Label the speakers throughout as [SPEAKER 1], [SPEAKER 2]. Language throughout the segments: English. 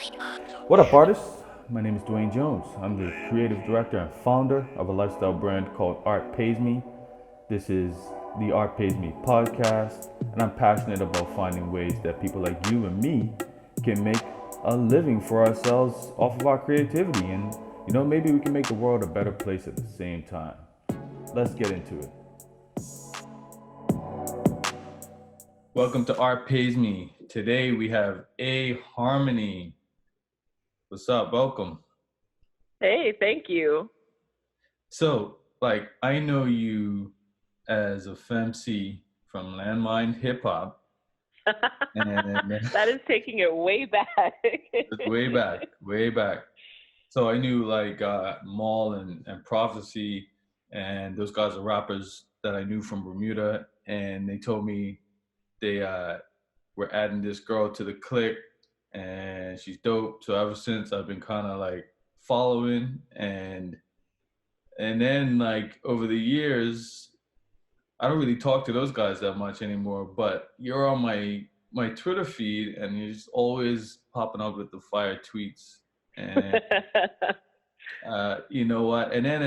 [SPEAKER 1] What up, artists? My name is Dwayne Jones. I'm the creative director and founder of a lifestyle brand called Art Pays Me. This is the Art Pays Me podcast, and I'm passionate about finding ways that people like you and me can make a living for ourselves off of our creativity. And, maybe we can make the world a better place at the same time. Let's get into it. Welcome to Art Pays Me. Today we have A Harmony. What's up? Welcome.
[SPEAKER 2] Hey, thank you.
[SPEAKER 1] So, I know you as a FemC from Landmine Hip Hop, and
[SPEAKER 2] That is taking it way back.
[SPEAKER 1] way back, way back. So I knew Maul and Prophecy, and those guys are rappers that I knew from Bermuda, and they told me they were adding this girl to the clique, and she's dope. So ever since I've been kind of following and then over the years, I don't really talk to those guys that much anymore. But you're on my Twitter feed, and you're just always popping up with the fire tweets. And you know what? And then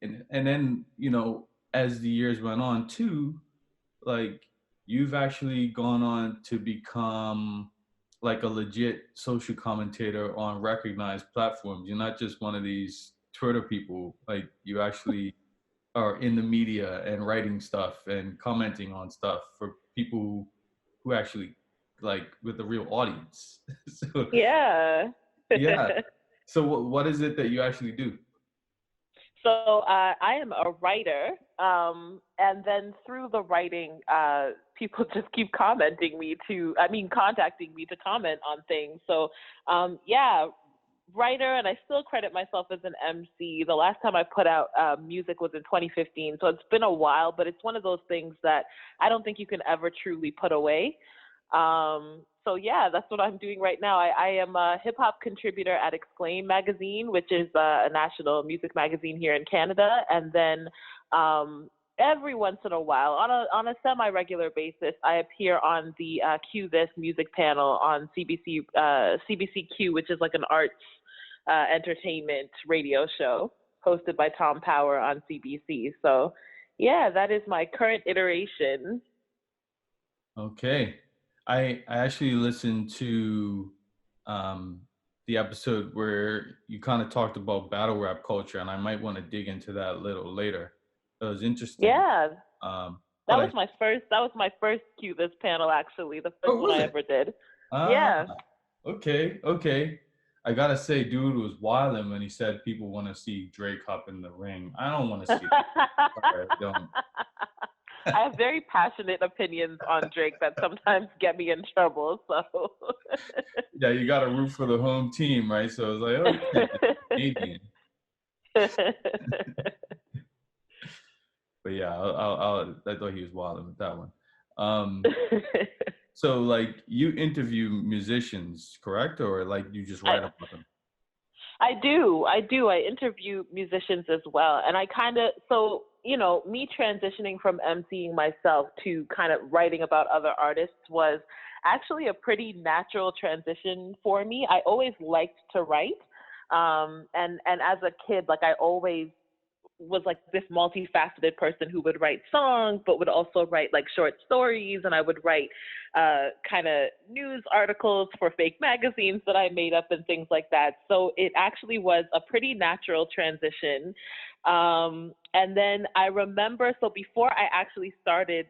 [SPEAKER 1] and then as the years went on too, like you've actually gone on to become like a legit social commentator on recognized platforms. You're not just one of these Twitter people. Like you actually are in the media and writing stuff and commenting on stuff for people who actually with the real audience. So
[SPEAKER 2] Yeah.
[SPEAKER 1] yeah. So what is it that you actually do?
[SPEAKER 2] So I am a writer, and then through the writing, people just keep contacting me to comment on things. So yeah, writer, and I still credit myself as an MC. The last time I put out music was in 2015, so it's been a while, but it's one of those things that I don't think you can ever truly put away. So yeah, that's what I'm doing right now. I am a hip hop contributor at Exclaim magazine, which is a national music magazine here in Canada. And then every once in a while, on a semi-regular basis, I appear on the Q This music panel on CBCQ, which is like an arts entertainment radio show hosted by Tom Power on CBC. So yeah, that is my current iteration.
[SPEAKER 1] Okay. I actually listened to um, the episode where you kind of talked about battle rap culture, and I might want to dig into that a little later. It was interesting.
[SPEAKER 2] Yeah,
[SPEAKER 1] Um,
[SPEAKER 2] that
[SPEAKER 1] but
[SPEAKER 2] was
[SPEAKER 1] I
[SPEAKER 2] my first. That was my first Q this panel, actually. The
[SPEAKER 1] oh
[SPEAKER 2] first one
[SPEAKER 1] was
[SPEAKER 2] I
[SPEAKER 1] it?
[SPEAKER 2] ever did.
[SPEAKER 1] Ah,
[SPEAKER 2] Yeah.
[SPEAKER 1] okay, okay. I gotta say, dude was wilding when he said people want to see Drake hop in the ring. I don't want to see that. Sorry, I don't.
[SPEAKER 2] I have very passionate opinions on Drake that sometimes get me in trouble. So.
[SPEAKER 1] Yeah, you got to root for the home team, right? So it's like, oh, you can't just be Canadian. But yeah, I thought he was wilding with that one. So you interview musicians, correct? Or you just
[SPEAKER 2] I
[SPEAKER 1] write about them?
[SPEAKER 2] I do. I do. I interview musicians as well. And I kind of, so, me transitioning from emceeing myself to kind of writing about other artists was actually a pretty natural transition for me. I always liked to write. And as a kid, like I always was like this multifaceted person who would write songs, but would also write like short stories. And I would write kind of news articles for fake magazines that I made up and things like that. So it actually was a pretty natural transition. And then I remember, so before I actually started,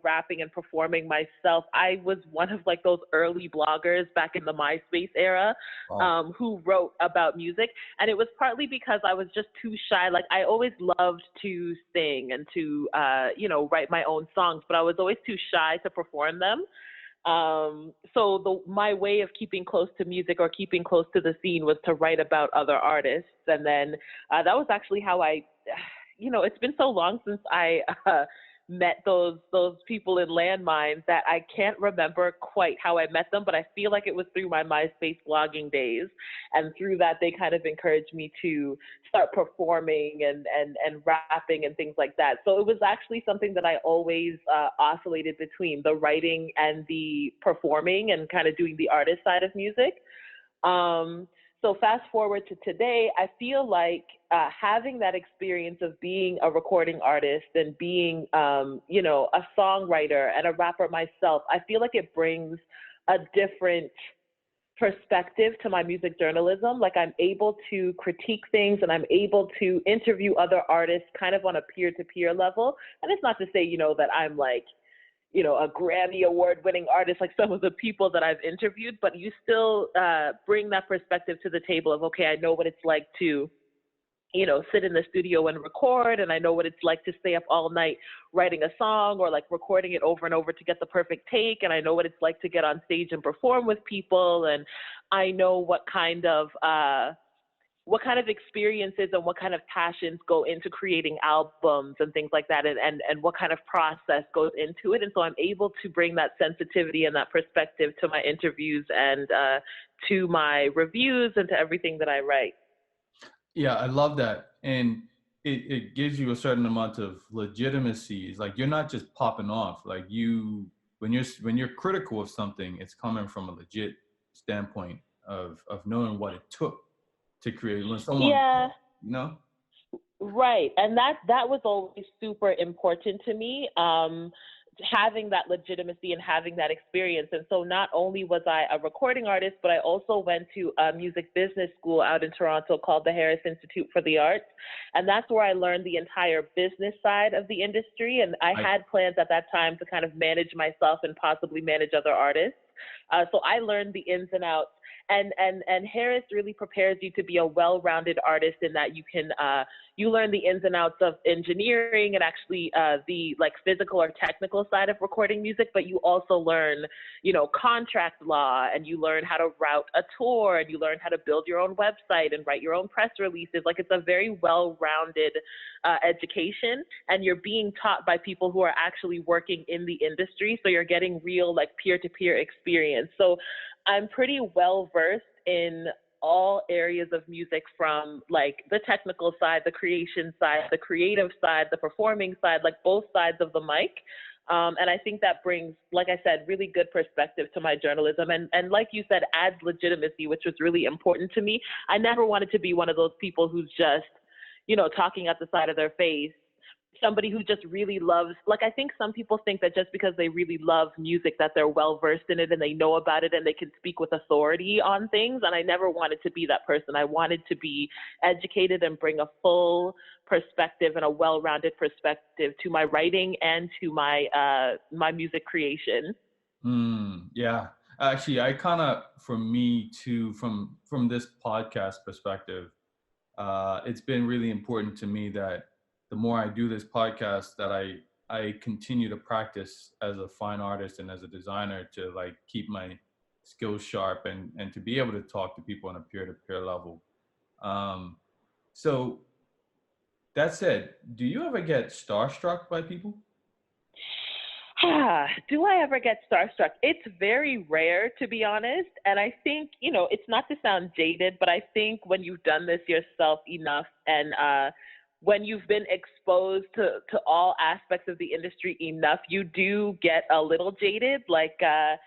[SPEAKER 2] rapping and performing myself, I was one of like those early bloggers back in the MySpace era,
[SPEAKER 1] Wow.
[SPEAKER 2] who wrote about music. And it was partly because I was just too shy. Like I always loved to sing and to, write my own songs, but I was always too shy to perform them. So my way of keeping close to music or keeping close to the scene was to write about other artists. And then that was actually how I, it's been so long since I met those people in landmines that I can't remember quite how I met them, but I feel like it was through my MySpace blogging days. And through that, they kind of encouraged me to start performing and rapping and things like that. So it was actually something that I always oscillated between the writing and the performing and kind of doing the artist side of music. So fast forward to today, I feel like having that experience of being a recording artist and being, a songwriter and a rapper myself, I feel like it brings a different perspective to my music journalism. Like I'm able to critique things and I'm able to interview other artists kind of on a peer-to-peer level. And it's not to say, that I'm like, a Grammy award winning artist like some of the people that I've interviewed, but you still bring that perspective to the table of, okay, I know what it's like to, sit in the studio and record, and I know what it's like to stay up all night writing a song or like recording it over and over to get the perfect take. And I know what it's like to get on stage and perform with people. And I know what kind of experiences and what kind of passions go into creating albums and things like that, and what kind of process goes into it. And so I'm able to bring that sensitivity and that perspective to my interviews and to my reviews and to everything that I write.
[SPEAKER 1] Yeah, I love that. And it gives you a certain amount of legitimacy. It's like you're not just popping off. Like when you're critical of something, it's coming from a legit standpoint of knowing what it took to create. When someone,
[SPEAKER 2] Yeah.
[SPEAKER 1] you know?
[SPEAKER 2] Right. And that was always super important to me, having that legitimacy and having that experience. And so not only was I a recording artist, but I also went to a music business school out in Toronto called the Harris Institute for the Arts. And that's where I learned the entire business side of the industry. And I had plans at that time to kind of manage myself and possibly manage other artists. So I learned the ins and outs. And Harris really prepares you to be a well-rounded artist in that you learn the ins and outs of engineering and actually the like physical or technical side of recording music, but you also learn, contract law, and you learn how to route a tour, and you learn how to build your own website and write your own press releases. Like it's a very well-rounded education, and you're being taught by people who are actually working in the industry. So you're getting real like peer-to-peer experience. So I'm pretty well versed in all areas of music, from like the technical side, the creation side, the creative side, the performing side, like both sides of the mic. And I think that brings, like I said, really good perspective to my journalism. And like you said, adds legitimacy, which was really important to me. I never wanted to be one of those people who's just, talking at the side of their face. Somebody who just really loves, like I think some people think that just because they really love music that they're well versed in it and they know about it and they can speak with authority on things. And I never wanted to be that person. I wanted to be educated and bring a full perspective and a well-rounded perspective to my writing and to my my music creation.
[SPEAKER 1] Yeah, actually, I kind of, for me too, from this podcast perspective, it's been really important to me that the more I do this podcast, that I continue to practice as a fine artist and as a designer to like keep my skills sharp and to be able to talk to people on a peer-to-peer level. So that said, do you ever get starstruck by people?
[SPEAKER 2] Do I ever get starstruck? It's very rare, to be honest. And I think, it's not to sound jaded, but I think when you've done this yourself enough and when you've been exposed to all aspects of the industry enough, you do get a little jaded. Like, a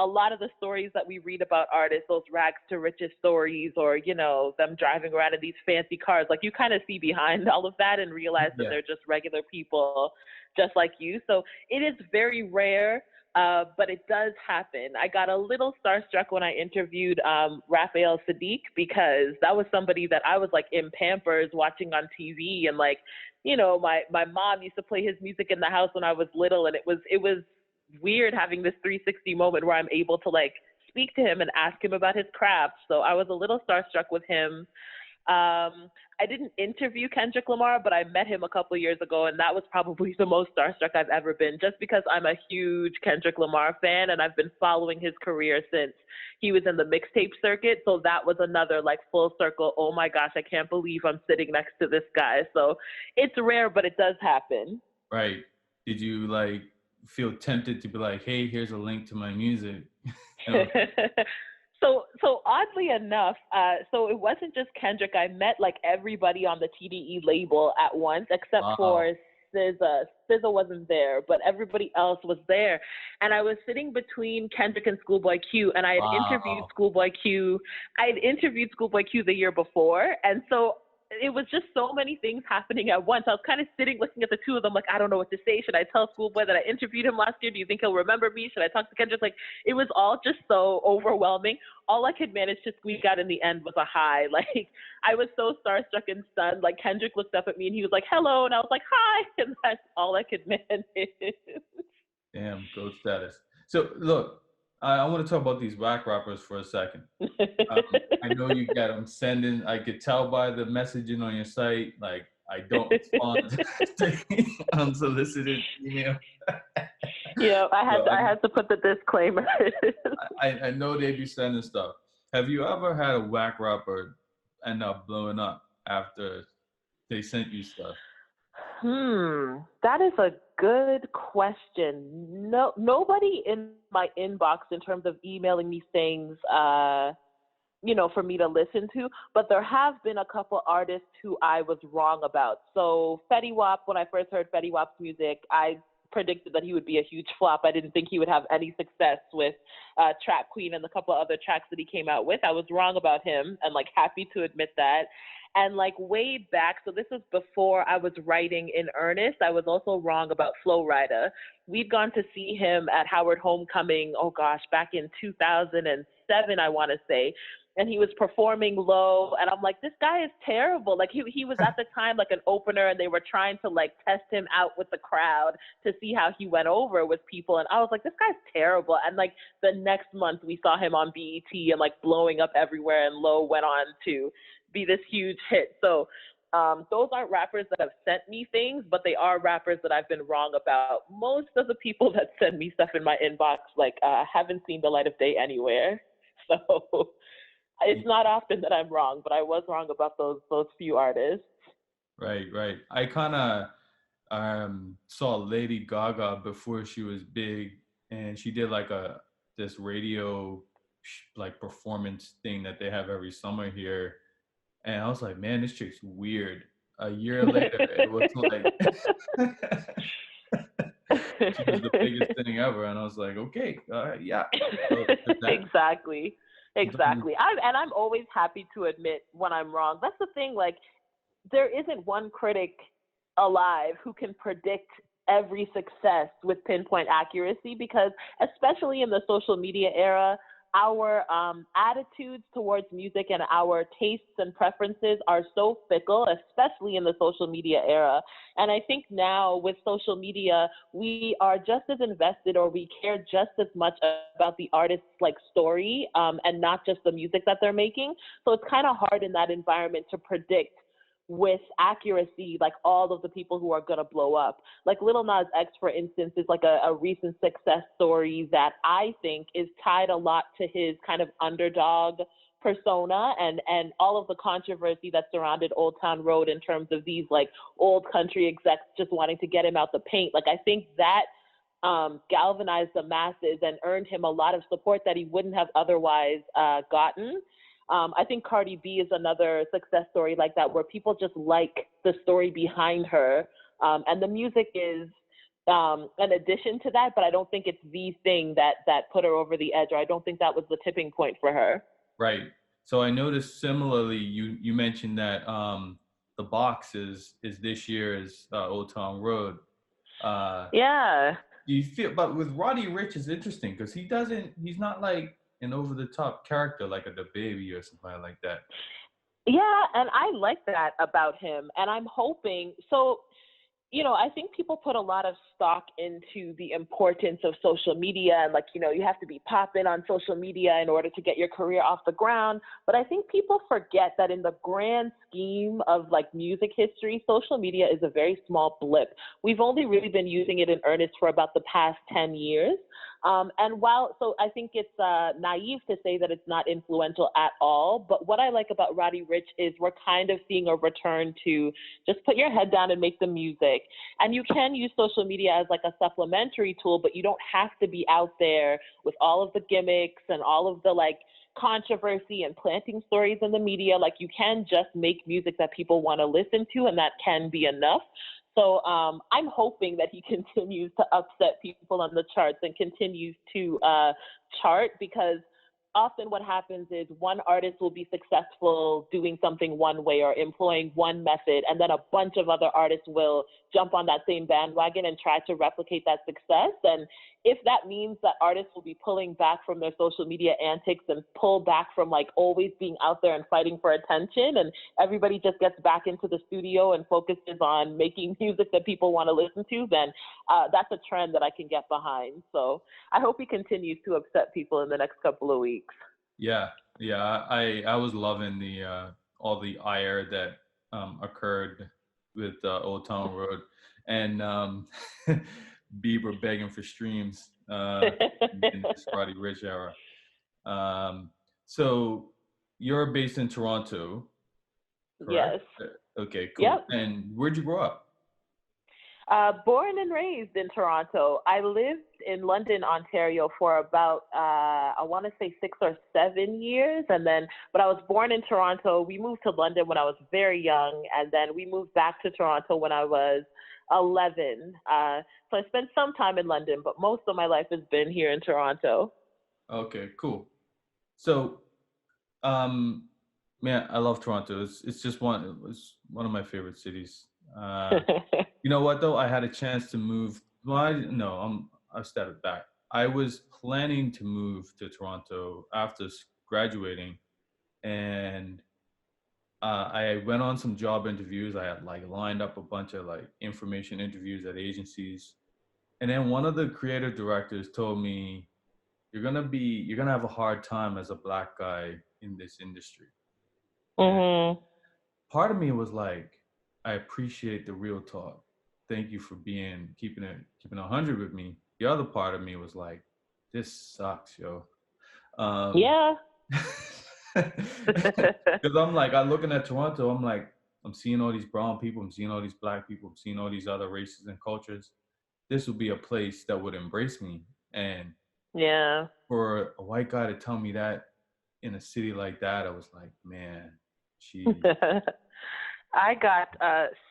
[SPEAKER 2] lot of the stories that we read about artists, those rags to riches stories, or, them driving around in these fancy cars, like you kind of see behind all of that and realize that they're just regular people just like you. So it is very rare. But it does happen. I got a little starstruck when I interviewed Raphael Sadiq, because that was somebody that I was like in Pampers watching on TV, and like, my mom used to play his music in the house when I was little, and it was weird having this 360 moment where I'm able to like speak to him and ask him about his craft. So I was a little starstruck with him. I didn't interview Kendrick Lamar, but I met him a couple of years ago, and that was probably the most starstruck I've ever been, just because I'm a huge Kendrick Lamar fan, and I've been following his career since he was in the mixtape circuit. So that was another like full circle, oh my gosh, I can't believe I'm sitting next to this guy. So it's rare, but it does happen.
[SPEAKER 1] Right. Did you like feel tempted to be like, hey, here's a link to my music?
[SPEAKER 2] So oddly enough, so it wasn't just Kendrick. I met like everybody on the TDE label at once, except for SZA. SZA wasn't there, but everybody else was there. And I was sitting between Kendrick and Schoolboy Q, and I had interviewed
[SPEAKER 1] Wow.
[SPEAKER 2] Schoolboy Q. I had interviewed Schoolboy Q the year before, and so it was just so many things happening at once. I was kind of sitting looking at the two of them like, I don't know what to say. Should I tell Schoolboy that I interviewed him last year? Do you think he'll remember me? Should I talk to Kendrick? Like, it was all just so overwhelming. All I could manage to squeak out in the end was a hi. Like, I was so starstruck and stunned. Like, Kendrick looked up at me and he was like, hello. And I was like, hi. And that's all I could manage.
[SPEAKER 1] Damn, goat status. So look, I want to talk about these whack rappers for a second. I know you get them sending. I could tell by the messaging on your site. Like, I don't respond to unsolicited email.
[SPEAKER 2] Yeah, I had to put the disclaimer.
[SPEAKER 1] I know they be sending stuff. Have you ever had a whack rapper end up blowing up after they sent you stuff?
[SPEAKER 2] That is a good question. No, nobody in my inbox in terms of emailing me things, for me to listen to, but there have been a couple artists who I was wrong about. So Fetty Wap, when I first heard Fetty Wap's music, I predicted that he would be a huge flop. I didn't think he would have any success with Trap Queen and the couple of other tracks that he came out with. I was wrong about him and like happy to admit that. And like way back, so this was before I was writing in earnest, I was also wrong about Flo Rida. We'd gone to see him at Howard Homecoming, oh gosh, back in 2007, I want to say. And he was performing low, and I'm like, this guy is terrible. Like he was at the time like an opener, and they were trying to like test him out with the crowd to see how he went over with people. And I was like, this guy's terrible. And like the next month, we saw him on BET and like blowing up everywhere, and Low went on to be this huge hit. So those aren't rappers that have sent me things, but they are rappers that I've been wrong about. Most of the people that send me stuff in my inbox like haven't seen the light of day anywhere. So it's not often that I'm wrong, but I was wrong about those few artists.
[SPEAKER 1] Right. I kind of saw Lady Gaga before she was big, and she did like this radio like performance thing that they have every summer here, and I was like, man, this chick's weird. A year later, it was like she was the biggest thing ever, and I was like, okay, yeah. So
[SPEAKER 2] Exactly. I'm always happy to admit when I'm wrong. That's the thing. Like, there isn't one critic alive who can predict every success with pinpoint accuracy, because especially in the social media era, our attitudes towards music and our tastes and preferences are so fickle, especially in the social media era. And I think now with social media, we are just as invested, or we care just as much about the artist's like story and not just the music that they're making. So it's kind of hard in that environment to predict with accuracy like all of the people who are going to blow up. Like Lil Nas X, for instance, is like a recent success story that I think is tied a lot to his kind of underdog persona and all of the controversy that surrounded Old Town Road in terms of these like old country execs just wanting to get him out the paint. Like I think that galvanized the masses and earned him a lot of support that he wouldn't have otherwise gotten. I think Cardi B is another success story like that, where people just like the story behind her. And the music is an addition to that, but I don't think it's the thing that put her over the edge, or I don't think that was the tipping point for her.
[SPEAKER 1] Right. So I noticed similarly, you mentioned that the box is this year's Old Town Road.
[SPEAKER 2] Yeah.
[SPEAKER 1] Do you feel, but with Roddy Ricch is interesting because he's not like an over the top character like a DaBaby or something like that.
[SPEAKER 2] Yeah, and I like that about him. And I'm hoping, so, I think people put a lot of stock into the importance of social media and like, you have to be popping on social media in order to get your career off the ground. But I think people forget that in the grand scheme of like music history, social media is a very small blip. We've only really been using it in earnest for about the past 10 years. So I think it's naive to say that it's not influential at all. But what I like about Roddy Ricch is we're kind of seeing a return to just put your head down and make the music. And you can use social media as like a supplementary tool, but you don't have to be out there with all of the gimmicks and all of the like controversy and planting stories in the media. Like you can just make music that people want to listen to, and that can be enough. So I'm hoping that he continues to upset people on the charts and continues to chart, because often what happens is one artist will be successful doing something one way or employing one method, and then a bunch of other artists will jump on that same bandwagon and try to replicate that success. And if that means that artists will be pulling back from their social media antics and pull back from like always being out there and fighting for attention, and everybody just gets back into the studio and focuses on making music that people want to listen to, then that's a trend that I can get behind. So I hope he continues to upset people in the next couple of weeks.
[SPEAKER 1] Yeah, yeah. I was loving the all the ire that occurred with Old Town Road and Bieber begging for streams in this Roddy Ricch era. Um, so you're based in Toronto, correct?
[SPEAKER 2] Yes.
[SPEAKER 1] Okay, cool.
[SPEAKER 2] Yep.
[SPEAKER 1] And where'd you grow up?
[SPEAKER 2] Born and raised in Toronto. I lived in London, Ontario for about, I want to say 6 or 7 years. And then, but I was born in Toronto. We moved to London when I was very young. And then we moved back to Toronto when I was 11. So I spent some time in London, but most of my life has been here in Toronto.
[SPEAKER 1] Okay, cool. So, um, man, I love Toronto. It's one of my favorite cities. You know what though? I had a chance to move. Well, no, I step it back. I was planning to move to Toronto after graduating, and I went on some job interviews. I had like lined up a bunch of like information interviews at agencies, and then one of the creative directors told me, you're gonna have a hard time as a black guy in this industry." And
[SPEAKER 2] Hmm.
[SPEAKER 1] part of me was like, I appreciate the real talk. Thank you for keeping 100 with me. The other part of me was like, this sucks, yo. Um,
[SPEAKER 2] Yeah.
[SPEAKER 1] because I'm like, I'm looking at Toronto, I'm like, I'm seeing all these brown people, I'm seeing all these black people, I'm seeing all these other races and cultures. This would be a place that would embrace me. And
[SPEAKER 2] Yeah.
[SPEAKER 1] for a white guy to tell me that in a city like that, I was like, man, geez.
[SPEAKER 2] I got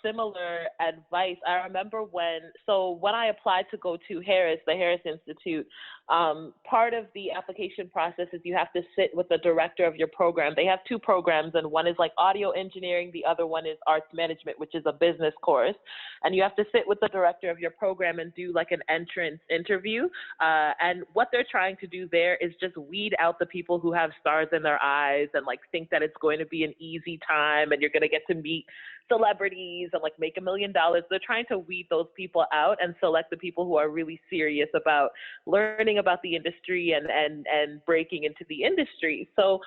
[SPEAKER 2] similar advice. I remember when I applied to go to Harris, the Harris Institute, part of the application process is you have to sit with the director of your program. They have two programs, and one is like audio engineering, the other one is arts management, which is a business course. And you have to sit with the director of your program and do like an entrance interview. And what they're trying to do there is just weed out the people who have stars in their eyes and like think that it's going to be an easy time and you're going to get to meet celebrities and like make $1 million. They're trying to weed those people out and select the people who are really serious about learning about the industry and breaking into the industry. So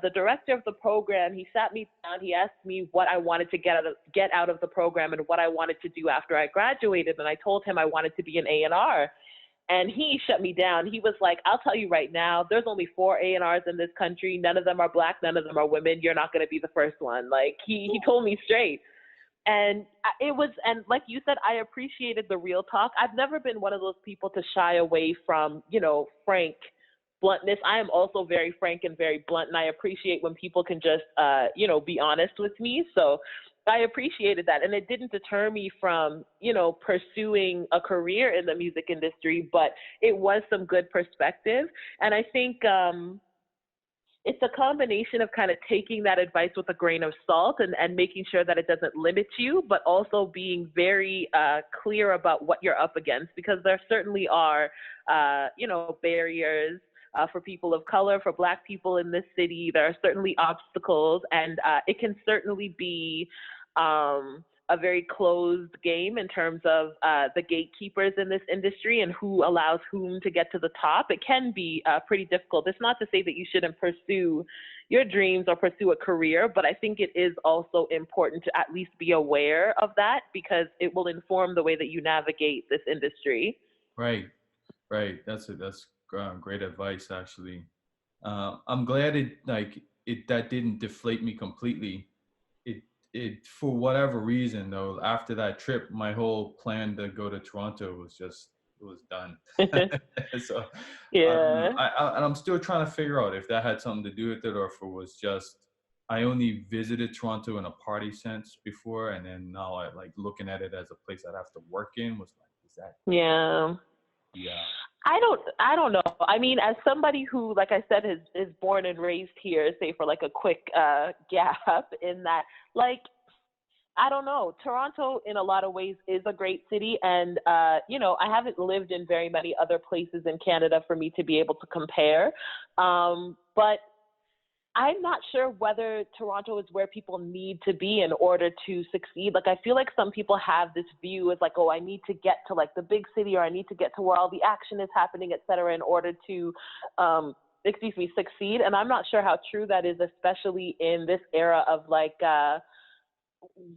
[SPEAKER 2] the director of the program, he sat me down, he asked me what I wanted to get out of the program and what I wanted to do after I graduated. And I told him I wanted to be an A&R. And he shut me down. He was like, I'll tell you right now, there's only 4 A&Rs in this country. None of them are black. None of them are women. You're not going to be the first one. Like he told me straight. And and like you said, I appreciated the real talk. I've never been one of those people to shy away from, frank bluntness. I am also very frank and very blunt. And I appreciate when people can just, be honest with me. So I appreciated that. And it didn't deter me from, pursuing a career in the music industry, but it was some good perspective. And I think, it's a combination of kind of taking that advice with a grain of salt and making sure that it doesn't limit you, but also being very clear about what you're up against, because there certainly are, barriers for people of color, for Black people in this city. There are certainly obstacles, and it can certainly be a very closed game in terms of the gatekeepers in this industry and who allows whom to get to the top. It can be pretty difficult. It's not to say that you shouldn't pursue your dreams or pursue a career, but I think it is also important to at least be aware of that, because it will inform the way that you navigate this industry.
[SPEAKER 1] Right, right. That's great advice, actually. I'm glad that didn't deflate me completely. It for whatever reason though, after that trip, my whole plan to go to Toronto was done. So I don't know.
[SPEAKER 2] Yeah.
[SPEAKER 1] And I'm still trying to figure out if that had something to do with it or if it was just I only visited Toronto in a party sense before, and then now I like looking at it as a place I'd have to work in was like, is that,
[SPEAKER 2] Yeah.
[SPEAKER 1] yeah.
[SPEAKER 2] I don't know. I mean, as somebody who, like I said, is born and raised here, say for like a quick gap in that, like, I don't know. Toronto, in a lot of ways, is a great city, and I haven't lived in very many other places in Canada for me to be able to compare. But I'm not sure whether Toronto is where people need to be in order to succeed. Like, I feel like some people have this view as like, oh, I need to get to like the big city, or I need to get to where all the action is happening, et cetera, in order to, succeed. And I'm not sure how true that is, especially in this era of like,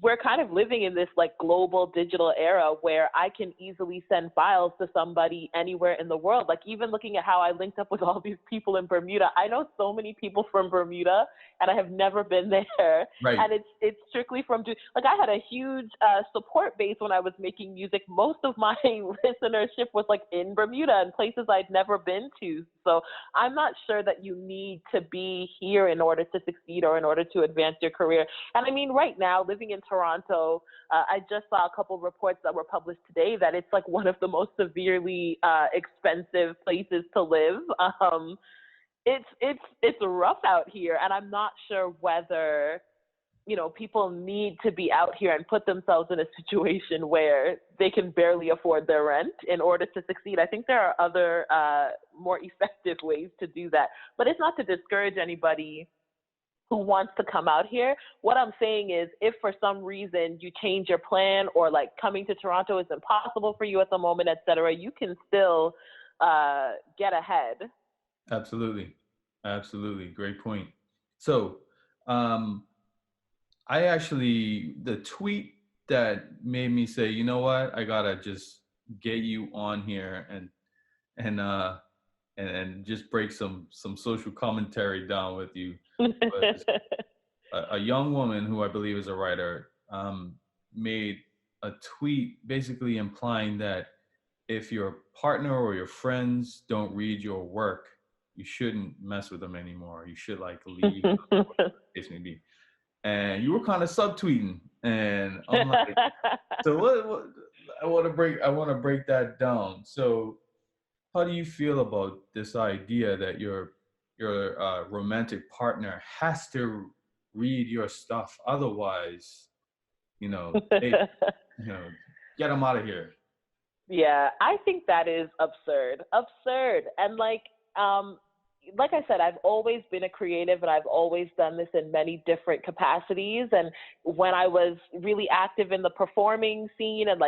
[SPEAKER 2] we're kind of living in this like global digital era where I can easily send files to somebody anywhere in the world. Like, even looking at how I linked up with all these people in Bermuda, I know so many people from Bermuda, and I have never been there.
[SPEAKER 1] Right.
[SPEAKER 2] And it's strictly from like, I had a huge support base when I was making music. Most of my listenership was like in Bermuda and places I'd never been to. So I'm not sure that you need to be here in order to succeed or in order to advance your career. And I mean, right now, living in Toronto, I just saw a couple reports that were published today that it's like one of the most severely expensive places to live. It's rough out here, and I'm not sure whether people need to be out here and put themselves in a situation where they can barely afford their rent in order to succeed. I think there are other more effective ways to do that. But it's not to discourage anybody who wants to come out here. What I'm saying is, if for some reason you change your plan, or like coming to Toronto is impossible for you at the moment, et cetera, you can still get ahead.
[SPEAKER 1] Absolutely. Absolutely. Great point. So, um, I actually, the tweet that made me say, you know what, I gotta just get you on here and uh and just break some social commentary down with you was a young woman who I believe is a writer made a tweet basically implying that if your partner or your friends don't read your work, you shouldn't mess with them anymore. You should like leave them, whatever the case may be. And you were kind of subtweeting, and I'm like, so what I want to break that down. So how do you feel about this idea that your romantic partner has to read your stuff, otherwise, hey, you know, get them out of here?
[SPEAKER 2] Yeah, I think that is absurd. Absurd. And like I said, I've always been a creative, and I've always done this in many different capacities. And when I was really active in the performing scene and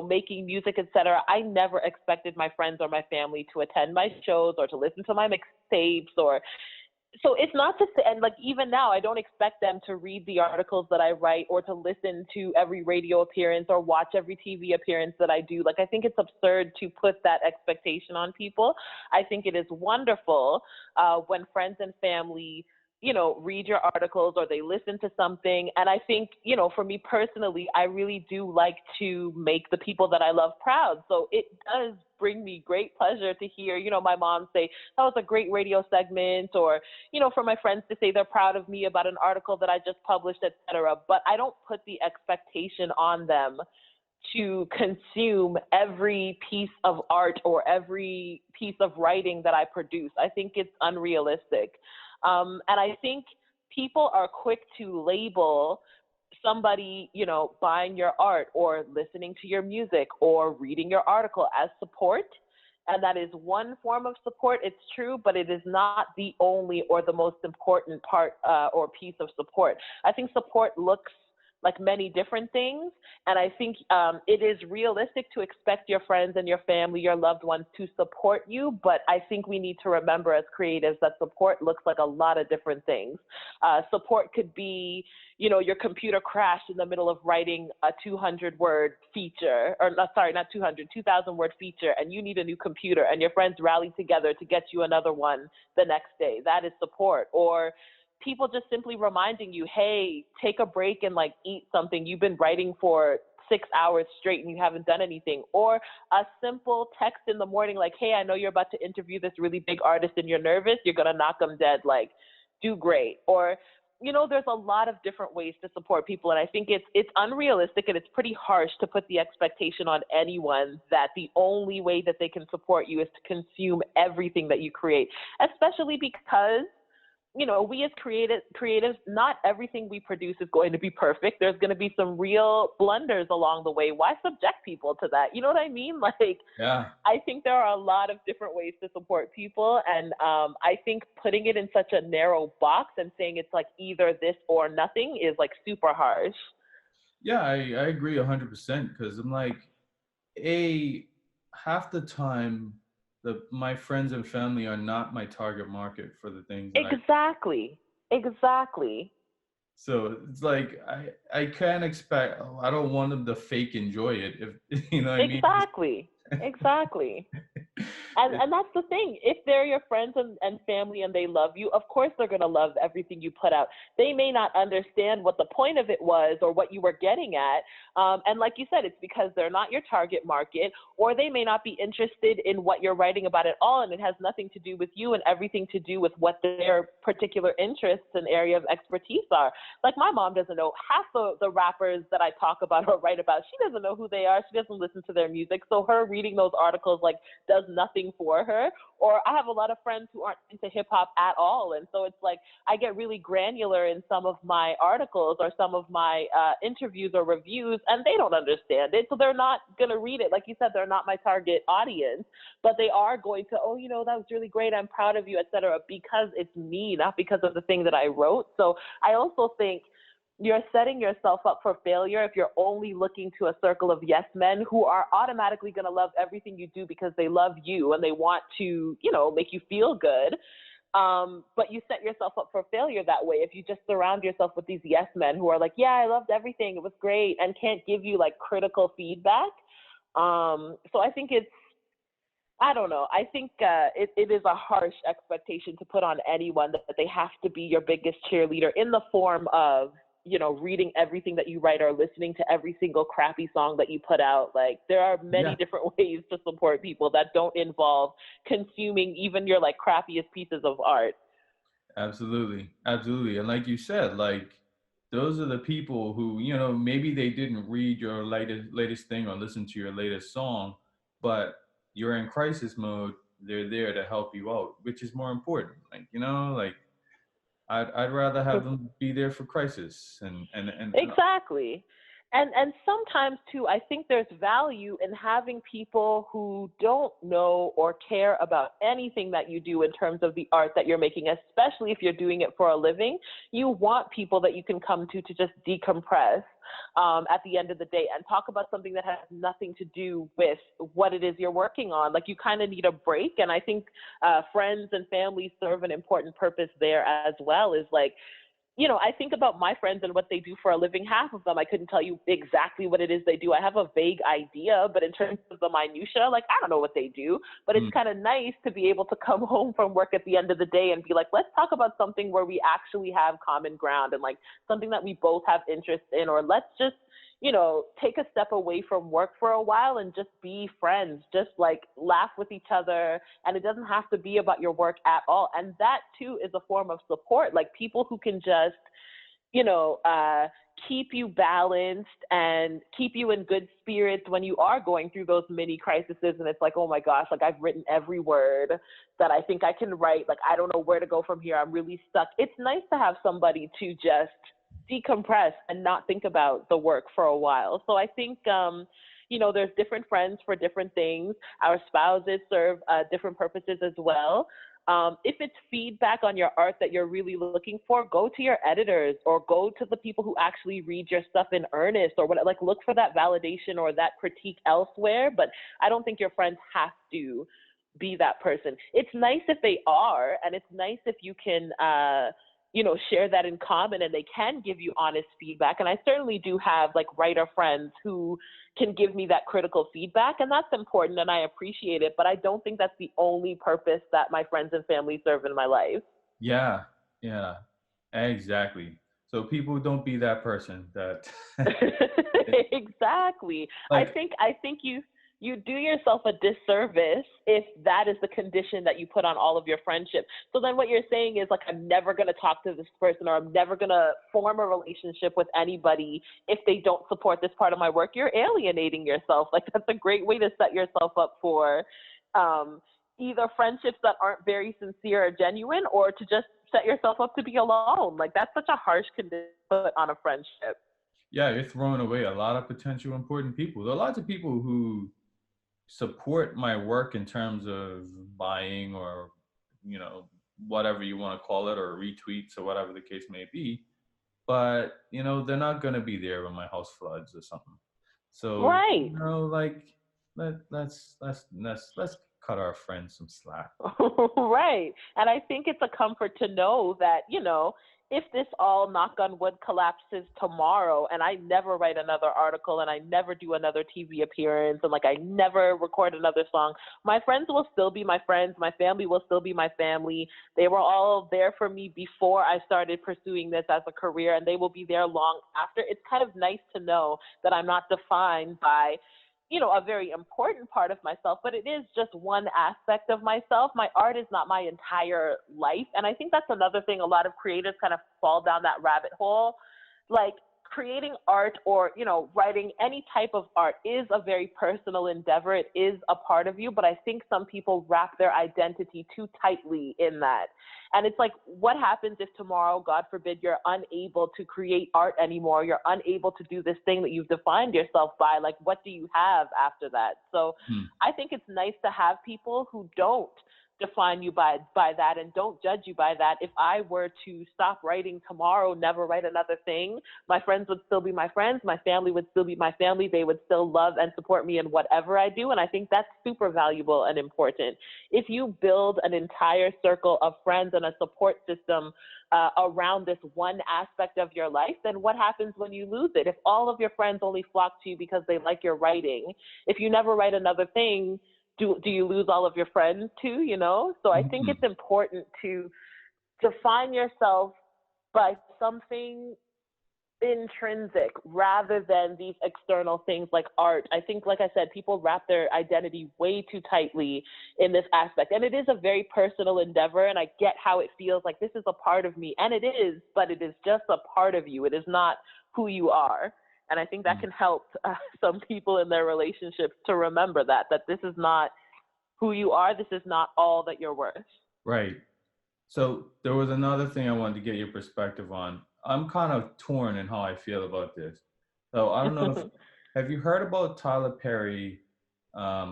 [SPEAKER 2] making music, etc., I never expected my friends or my family to attend my shows or to listen to my mixtapes, or so it's not to say, and like even now, I don't expect them to read the articles that I write or to listen to every radio appearance or watch every TV appearance that I do. Like, I think it's absurd to put that expectation on people. I think it is wonderful when friends and family, read your articles or they listen to something. And I think, for me personally, I really do like to make the people that I love proud. So it does bring me great pleasure to hear, my mom say, that was a great radio segment, or, for my friends to say they're proud of me about an article that I just published, et cetera. But I don't put the expectation on them to consume every piece of art or every piece of writing that I produce. I think it's unrealistic. And I think people are quick to label somebody, buying your art or listening to your music or reading your article as support. And that is one form of support. It's true, but it is not the only or the most important part or piece of support. I think support looks like many different things. And I think it is realistic to expect your friends and your family, your loved ones to support you. But I think we need to remember as creatives that support looks like a lot of different things. Support could be, your computer crashed in the middle of writing a 200-word feature, or sorry, not 200, 2,000-word feature, and you need a new computer, and your friends rally together to get you another one the next day. That is support. Or people just simply reminding you, hey, take a break and eat something. You've been writing for 6 hours straight and you haven't done anything. Or a simple text in the morning like, hey, I know you're about to interview this really big artist and you're nervous. You're going to knock them dead. Do great. Or, there's a lot of different ways to support people, and I think it's unrealistic and it's pretty harsh to put the expectation on anyone that the only way that they can support you is to consume everything that you create, especially because we as creatives, not everything we produce is going to be perfect. There's going to be some real blunders along the way. Why subject people to that? You know what I mean? Like,
[SPEAKER 1] Yeah.
[SPEAKER 2] I think there are a lot of different ways to support people. And I think putting it in such a narrow box and saying it's like either this or nothing is like super harsh.
[SPEAKER 1] Yeah, I agree 100% because I'm like, a half the time my friends and family are not my target market for the things that I.
[SPEAKER 2] Exactly. Exactly.
[SPEAKER 1] So it's like I can't expect. I don't want them to fake enjoy it if you know what I mean.
[SPEAKER 2] Exactly. Exactly. And that's the thing. If they're your friends and family and they love you, of course they're going to love everything you put out. They may not understand what the point of it was or what you were getting at. And like you said, it's because they're not your target market, or they may not be interested in what you're writing about at all. And it has nothing to do with you and everything to do with what their particular interests and area of expertise are. Like my mom doesn't know half the rappers that I talk about or write about. She doesn't know who they are. She doesn't listen to their music. So her reading those articles like does nothing for her. Or I have a lot of friends who aren't into hip hop at all. And so it's like I get really granular in some of my articles or some of my interviews or reviews, and they don't understand it. So they're not going to read it. Like you said, they're not my target audience, but they are going to, oh, that was really great. I'm proud of you, etc. Because it's me, not because of the thing that I wrote. So I also think you're setting yourself up for failure if you're only looking to a circle of yes men who are automatically going to love everything you do because they love you and they want to, make you feel good. But you set yourself up for failure that way if you just surround yourself with these yes men who are like, yeah, I loved everything, it was great, and can't give you like critical feedback. So I think I don't know. I think it is a harsh expectation to put on anyone that they have to be your biggest cheerleader in the form of, reading everything that you write or listening to every single crappy song that you put out. Like there are many
[SPEAKER 1] Yeah,
[SPEAKER 2] different ways to support people that don't involve consuming even your like crappiest pieces of art.
[SPEAKER 1] absolutely, absolutely. And like you said, like those are the people who maybe they didn't read your latest thing or listen to your latest song, but you're in crisis mode. They're there to help you out, which is more important. Like like I'd rather have them be there for crisis and
[SPEAKER 2] Exactly. And sometimes too, I think there's value in having people who don't know or care about anything that you do in terms of the art that you're making, especially if you're doing it for a living. You want people that you can come to just decompress at the end of the day and talk about something that has nothing to do with what it is you're working on. Like you kind of need a break. And I think friends and family serve an important purpose there as well, is like, I think about my friends and what they do for a living. Half of them, I couldn't tell you exactly what it is they do. I have a vague idea, but in terms of the minutia, like I don't know what they do. But it's
[SPEAKER 1] mm,
[SPEAKER 2] kind of nice to be able to come home from work at the end of the day and be like, let's talk about something where we actually have common ground and like something that we both have interest in, or let's just take a step away from work for a while and just be friends, just like laugh with each other. And it doesn't have to be about your work at all. And that too is a form of support, like people who can just, you know, uh, keep you balanced and keep you in good spirits when you are going through those mini crises. And it's like, oh my gosh, like I've written every word that I think I can write. Like, I don't know where to go from here. I'm really stuck. It's nice to have somebody to just decompress and not think about the work for a while. So I think, there's different friends for different things. Our spouses serve different purposes as well. If it's feedback on your art that you're really looking for, go to your editors or go to the people who actually read your stuff in earnest, or what, like look for that validation or that critique elsewhere. But I don't think your friends have to be that person. It's nice if they are, and it's nice if you can, share that in common and they can give you honest feedback. And I certainly do have like writer friends who can give me that critical feedback, and that's important and I appreciate it. But I don't think that's the only purpose that my friends and family serve in my life.
[SPEAKER 1] yeah, yeah, exactly. So people don't be that person that
[SPEAKER 2] Exactly. I
[SPEAKER 1] like
[SPEAKER 2] think I think you you do yourself a disservice if that is the condition that you put on all of your friendships. So then what you're saying is like, I'm never going to talk to this person, or I'm never going to form a relationship with anybody if they don't support this part of my work. You're alienating yourself. Like, that's a great way to set yourself up for either friendships that aren't very sincere or genuine, or to just set yourself up to be alone. Like, that's such a harsh condition to put on a friendship.
[SPEAKER 1] Yeah, you're throwing away a lot of potential important people. There are lots of people who support my work in terms of buying or, you know, whatever you want to call it, or retweets or whatever the case may be. But, you know, they're not going to be there when my house floods or something. So,
[SPEAKER 2] Right.
[SPEAKER 1] you know, like, let's cut our friends some slack.
[SPEAKER 2] Right. And I think it's a comfort to know that, if this all, knock on wood, collapses tomorrow and I never write another article and I never do another TV appearance and like I never record another song, my friends will still be my friends. My family will still be my family. They were all there for me before I started pursuing this as a career, and they will be there long after. It's kind of nice to know that I'm not defined by a very important part of myself, but it is just one aspect of myself. My art is not my entire life. And I think that's another thing. A lot of creators kind of fall down that rabbit hole. Like, creating art or, writing any type of art is a very personal endeavor. It is a part of you, but I think some people wrap their identity too tightly in that. And it's like, what happens if tomorrow, God forbid, you're unable to create art anymore? You're unable to do this thing that you've defined yourself by. Like, what do you have after that? So
[SPEAKER 1] Hmm.
[SPEAKER 2] I think it's nice to have people who don't define you by that and don't judge you by that. If I were to stop writing tomorrow, never write another thing, my friends would still be my friends, my family would still be my family, they would still love and support me in whatever I do. And I think that's super valuable and important. If you build an entire circle of friends and a support system around this one aspect of your life, then what happens when you lose it? If all of your friends only flock to you because they like your writing, if you never write another thing, do you lose all of your friends too, So I think
[SPEAKER 1] Mhm.
[SPEAKER 2] it's important to define yourself by something intrinsic rather than these external things like art. I think, like I said, people wrap their identity way too tightly in this aspect. And it is a very personal endeavor, and I get how it feels like this is a part of me. And it is, but it is just a part of you. It is not who you are. And I think that can help some people in their relationships to remember that this is not who you are. This is not all that you're worth.
[SPEAKER 1] Right. So there was another thing I wanted to get your perspective on. I'm kind of torn in how I feel about this. So I don't know if have you heard about Tyler Perry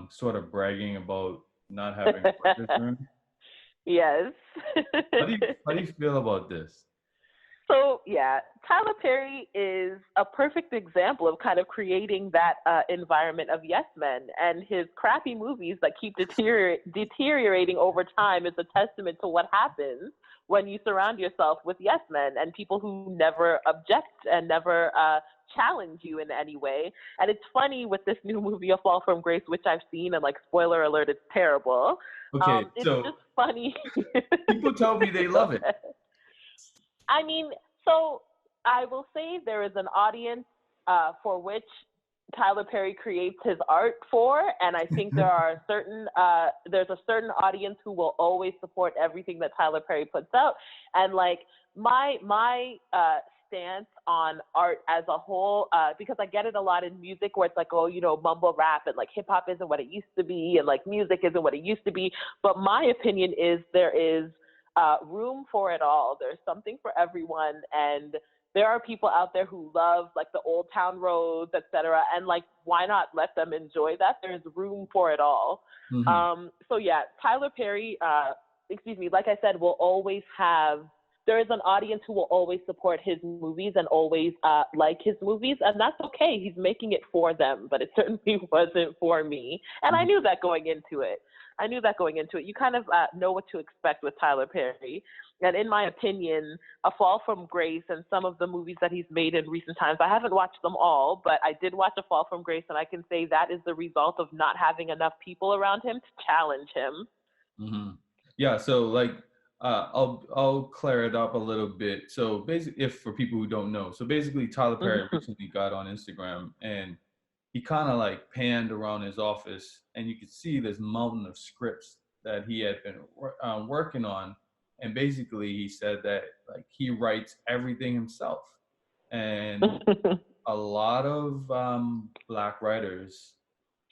[SPEAKER 1] sort of bragging about not having a writer's room?
[SPEAKER 2] Yes.
[SPEAKER 1] How do you feel about this?
[SPEAKER 2] So, yeah, Tyler Perry is a perfect example of kind of creating that environment of yes men, and his crappy movies that keep deteriorating over time is a testament to what happens when you surround yourself with yes men and people who never object and never challenge you in any way. And it's funny with this new movie, A Fall from Grace, which I've seen, and like, spoiler alert, it's terrible.
[SPEAKER 1] Okay,
[SPEAKER 2] It's
[SPEAKER 1] so
[SPEAKER 2] just funny.
[SPEAKER 1] people tell me they
[SPEAKER 2] Go
[SPEAKER 1] love it.
[SPEAKER 2] ahead. I mean, so I will say there is an audience for which Tyler Perry creates his art for, and I think there's a certain audience who will always support everything that Tyler Perry puts out. And like, my stance on art as a whole, because I get it a lot in music where it's like, oh, mumble rap and like hip hop isn't what it used to be, and like music isn't what it used to be. But my opinion is there is room for it all. There's something for everyone, and there are people out there who love like the old town roads, etc. And like, why not let them enjoy that? There's room for it all.
[SPEAKER 1] Hmm.
[SPEAKER 2] So yeah, Tyler Perry, like I said, will always have. There is an audience who will always support his movies and always like his movies, and that's okay. He's making it for them, but it certainly wasn't for me. And I knew that going into it. You kind of know what to expect with Tyler Perry. And in my opinion, A Fall from Grace and some of the movies that he's made in recent times, I haven't watched them all, but I did watch A Fall from Grace, and I can say that is the result of not having enough people around him to challenge him.
[SPEAKER 1] Hmm. Yeah, so like I'll clear it up a little bit. So basically, if for people who don't know, so basically Tyler Perry recently got on Instagram and he kind of like panned around his office, and you could see this mountain of scripts that he had been working on. And basically, he said that like he writes everything himself, and a lot of black writers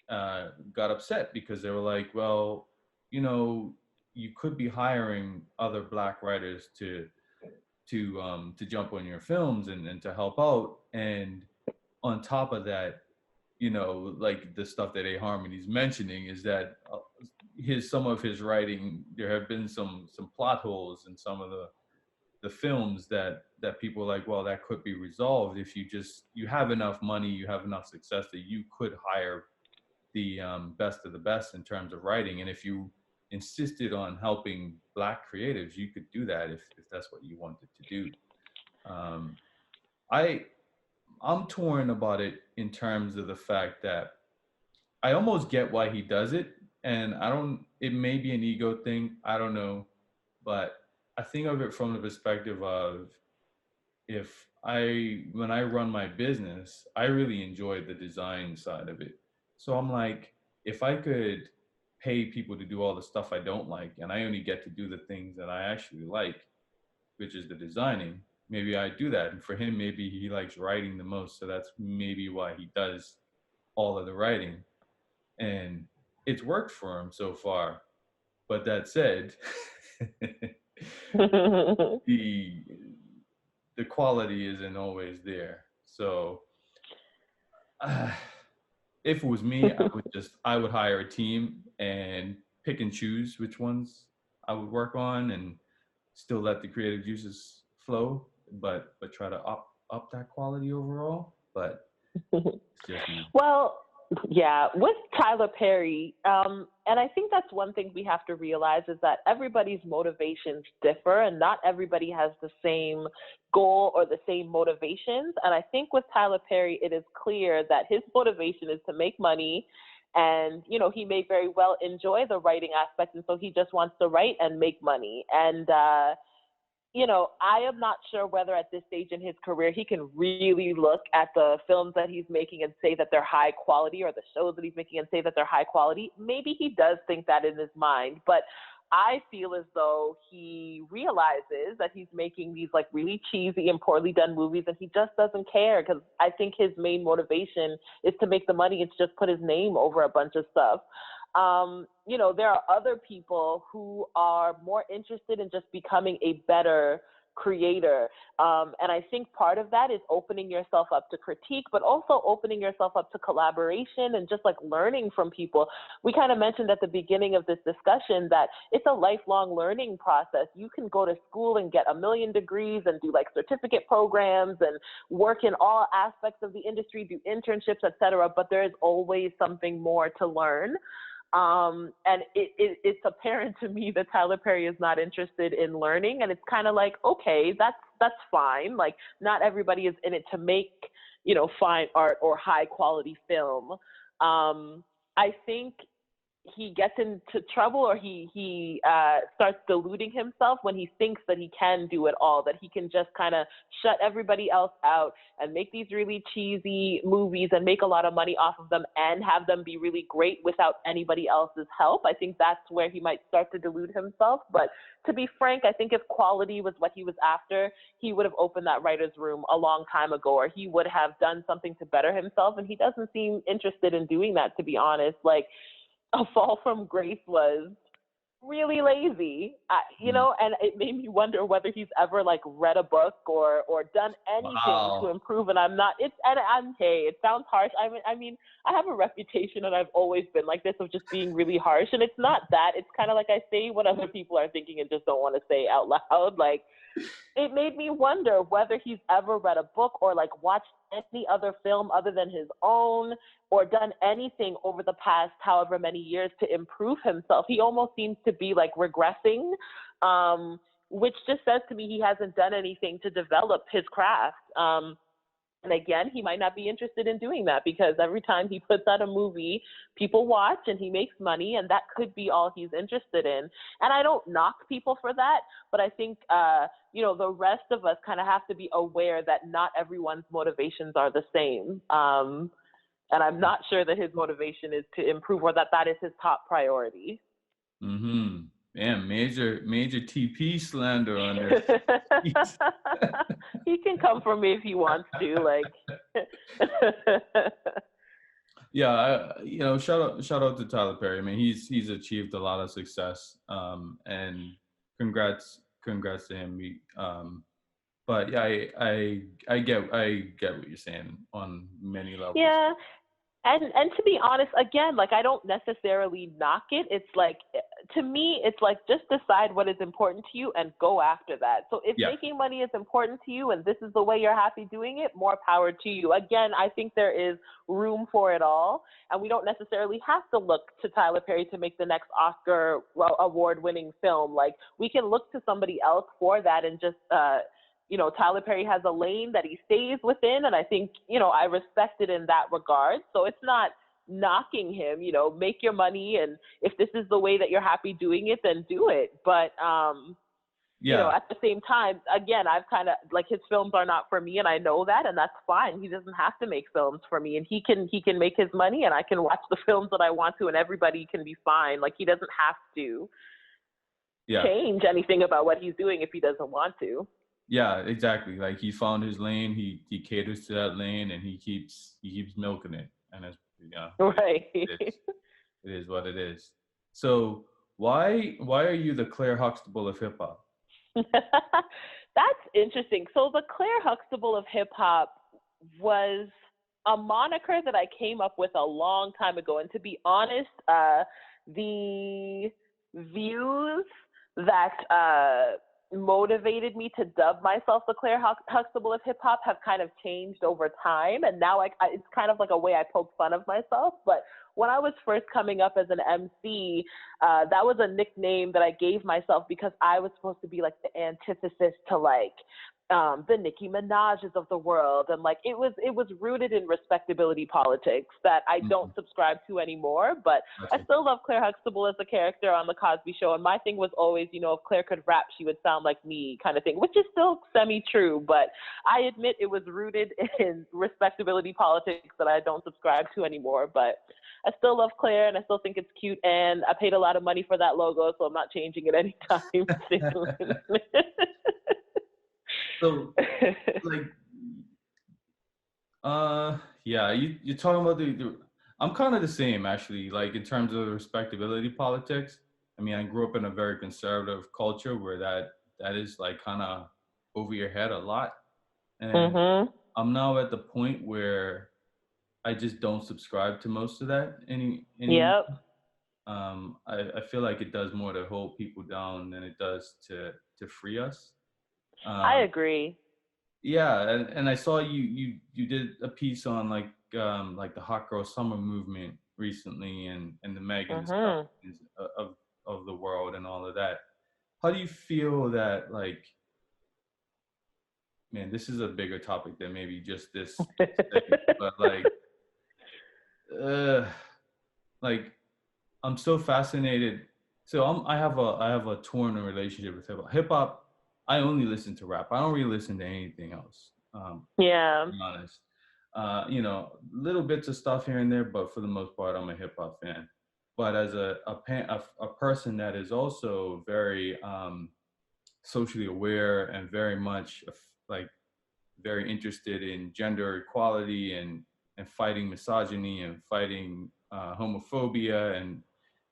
[SPEAKER 1] got upset because they were like, well, you know, you could be hiring other black writers to jump on your films and to help out. And on top of that, you know, like the stuff that A Harmony's mentioning is that his some of his writing, there have been some plot holes in some of the films that people are like, well, that could be resolved if you have enough money, you have enough success that you could hire the best of the best in terms of writing. And if you insisted on helping black creatives, you could do that if that's what you wanted to do. um, I I'm torn about it in terms of the fact that I almost get why he does it, and I don't. It may be an ego thing. I don't know, but I think of it from the perspective of if when I run my business, I really enjoy the design side of it. So I'm like, if I could pay people to do all the stuff I don't like, and I only get to do the things that I actually like, which is the designing, maybe I do that. And for him, maybe he likes writing the most, so that's maybe why he does all of the writing, and it's worked for him so far. But that said, the the quality isn't always there. So uh, if it was me, I would hire a team and pick and choose which ones I would work on, and still let the creative juices flow, but try to up that quality overall. But it's just me.
[SPEAKER 2] Well, yeah, with Tyler Perry, and I think that's one thing we have to realize is that everybody's motivations differ, and not everybody has the same goal or the same motivations. And I think with Tyler Perry, it is clear that his motivation is to make money. And, he may very well enjoy the writing aspect. And so he just wants to write and make money. And, I am not sure whether at this stage in his career he can really look at the films that he's making and say that they're high quality, or the shows that he's making and say that they're high quality. Maybe he does think that in his mind, but I feel as though he realizes that he's making these like really cheesy and poorly done movies, and he just doesn't care, because I think his main motivation is to make the money and to just put his name over a bunch of stuff. There are other people who are more interested in just becoming a better creator. And I think part of that is opening yourself up to critique, but also opening yourself up to collaboration and just like learning from people. We kind of mentioned at the beginning of this discussion that it's a lifelong learning process. You can go to school and get a million degrees and do like certificate programs and work in all aspects of the industry, do internships, et cetera, but there is always something more to learn. And it's apparent to me that Tyler Perry is not interested in learning, and it's kind of like, okay, that's fine. Like, not everybody is in it to make, fine art or high quality film. I think he gets into trouble, or he starts deluding himself when he thinks that he can do it all, that he can just kind of shut everybody else out and make these really cheesy movies and make a lot of money off of them and have them be really great without anybody else's help. I think that's where he might start to delude himself. But to be frank, I think if quality was what he was after, he would have opened that writer's room a long time ago, or he would have done something to better himself. And he doesn't seem interested in doing that, to be honest. Like, A Fall from Grace was really lazy,
[SPEAKER 1] Mm.
[SPEAKER 2] and it made me wonder whether he's ever like read a book or done anything to
[SPEAKER 1] Wow.
[SPEAKER 2] improve. And hey, it sounds harsh. I mean, I have a reputation, and I've always been like this, of just being really harsh. And it's not that. It's kind of like I say what other people are thinking and just don't want to say out loud. Like, it made me wonder whether he's ever read a book or like watched any other film other than his own, or done anything over the past however many years to improve himself. He almost seems to be like regressing, which just says to me he hasn't done anything to develop his craft. And again, he might not be interested in doing that, because every time he puts out a movie, people watch and he makes money, and that could be all he's interested in. And I don't knock people for that, but I think, the rest of us kind of have to be aware that not everyone's motivations are the same. And I'm not sure that his motivation is to improve or that that is his top priority.
[SPEAKER 1] Mm-hmm. Man, major TP slander on this.
[SPEAKER 2] He can come for me if he wants to, like.
[SPEAKER 1] Yeah, shout out to Tyler Perry. I mean, he's achieved a lot of success, and congrats to him. But yeah, I get what you're saying on many levels.
[SPEAKER 2] Yeah, and to be honest, again, like I don't necessarily knock it. It's like to me, it's like just decide what is important to you and go after that. So if
[SPEAKER 1] Yeah,
[SPEAKER 2] making money is important to you and this is the way you're happy doing it, more power to you. Again, I think there is room for it all, and we don't necessarily have to look to Tyler Perry to make the next Oscar award-winning film. Like we can look to somebody else for that and just Tyler Perry has a lane that he stays within. And I think, I respect it in that regard. So it's not knocking him, make your money. And if this is the way that you're happy doing it, then do it. But,
[SPEAKER 1] yeah,
[SPEAKER 2] at the same time, again, I've kind of like his films are not for me and I know that, and that's fine. He doesn't have to make films for me, and he can make his money and I can watch the films that I want to, and everybody can be fine. Like he doesn't have to
[SPEAKER 1] yeah.
[SPEAKER 2] change anything about what he's doing if he doesn't want to.
[SPEAKER 1] Yeah, exactly. Like he found his lane, he caters to that lane, and he keeps milking it, and it's
[SPEAKER 2] Right.
[SPEAKER 1] it is what it is. So why are you the Claire Huxtable of hip hop?
[SPEAKER 2] That's interesting. So the Claire Huxtable of hip hop was a moniker that I came up with a long time ago. And to be honest, the views that motivated me to dub myself the Claire Huxtable of hip hop have kind of changed over time. And now it's kind of like a way I poke fun of myself. But when I was first coming up as an MC, that was a nickname that I gave myself because I was supposed to be like the antithesis to like the Nicki Minaj's of the world. And like it was rooted in respectability politics that I don't subscribe to anymore. But I still love Claire Huxtable as a character on the Cosby Show. And my thing was always, if Claire could rap, she would sound like me kind of thing, which is still semi-true. But I admit it was rooted in respectability politics that I don't subscribe to anymore. But I still love Claire and I still think it's cute. And I paid a lot of money for that logo, so I'm not changing it anytime soon.
[SPEAKER 1] So like yeah, you're talking about the I'm kind of the same actually, like in terms of respectability politics. I mean, I grew up in a very conservative culture where that is like kind of over your head a lot. And
[SPEAKER 2] Mm-hmm.
[SPEAKER 1] I'm now at the point where I just don't subscribe to most of that anymore.
[SPEAKER 2] Yep.
[SPEAKER 1] I feel like it does more to hold people down than it does to free us.
[SPEAKER 2] I
[SPEAKER 1] Um,
[SPEAKER 2] agree.
[SPEAKER 1] yeah, and I saw you did a piece on like the hot girl summer movement recently, and the Megan
[SPEAKER 2] Mm-hmm.
[SPEAKER 1] of the world and all of that. How do you feel that, like, man, this is a bigger topic than maybe just this segment, but uh, like I'm so fascinated. So I have a torn relationship with hip hop. Hip hop, I only listen to rap. I don't really listen to anything else.
[SPEAKER 2] Yeah.
[SPEAKER 1] To be honest, little bits of stuff here and there, but for the most part, I'm a hip hop fan. But as a person that is also very socially aware and very much like very interested in gender equality and fighting misogyny and fighting homophobia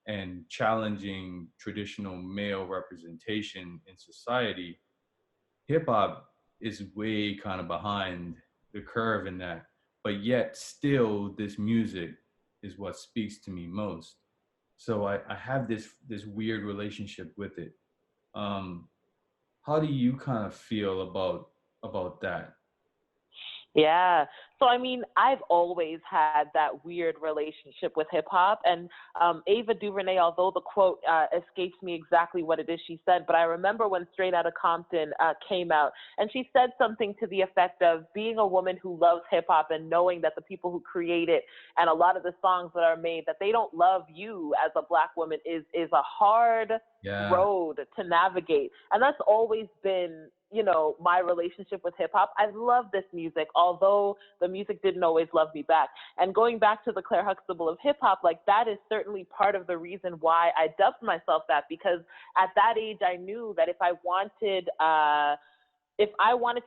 [SPEAKER 1] and challenging traditional male representation in society. Hip hop is way kind of behind the curve in that, but yet still this music is what speaks to me most. So I have this weird relationship with it. Um, how do you kind of feel about that?
[SPEAKER 2] Yeah. So, I mean, I've always had that weird relationship with hip hop. And Ava DuVernay, although the quote escapes me exactly what it is she said, but I remember when Straight Outta Compton came out, and she said something to the effect of being a woman who loves hip hop and knowing that the people who create it and a lot of the songs that are made, that they don't love you as a Black woman is a hard
[SPEAKER 1] Yeah,
[SPEAKER 2] road to navigate. And that's always been, you know, my relationship with hip hop. I love this music, although the music didn't always love me back. And going back to the Claire Huxtable of hip hop, like that is certainly part of the reason why I dubbed myself that, because at that age I knew that if I wanted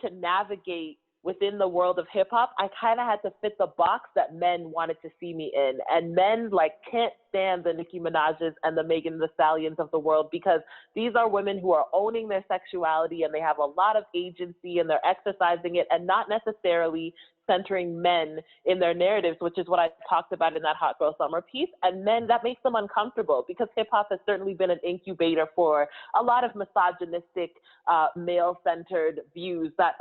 [SPEAKER 2] to navigate within the world of hip hop, I kind of had to fit the box that men wanted to see me in. And men like can't stand the Nicki Minaj's and the Megan Thee Stallions of the world, because these are women who are owning their sexuality and they have a lot of agency and they're exercising it, and not necessarily centering men in their narratives, which is what I talked about in that Hot Girl Summer piece. And men, that makes them uncomfortable, because hip hop has certainly been an incubator for a lot of misogynistic, male-centered views that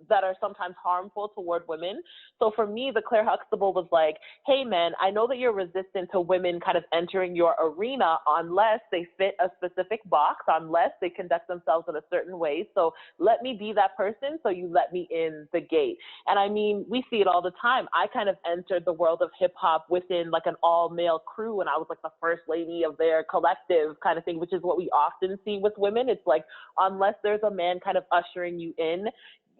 [SPEAKER 2] that are sometimes harmful toward women. So for me, the Claire Huxtable was like, hey man, I know that you're resistant to women kind of entering your arena unless they fit a specific box, unless they conduct themselves in a certain way. So let me be that person, so you let me in the gate. And I mean, we see it all the time. I kind of entered the world of hip hop within like an all male crew, and I was like the first lady of their collective kind of thing, which is what we often see with women. It's like, unless there's a man kind of ushering you in,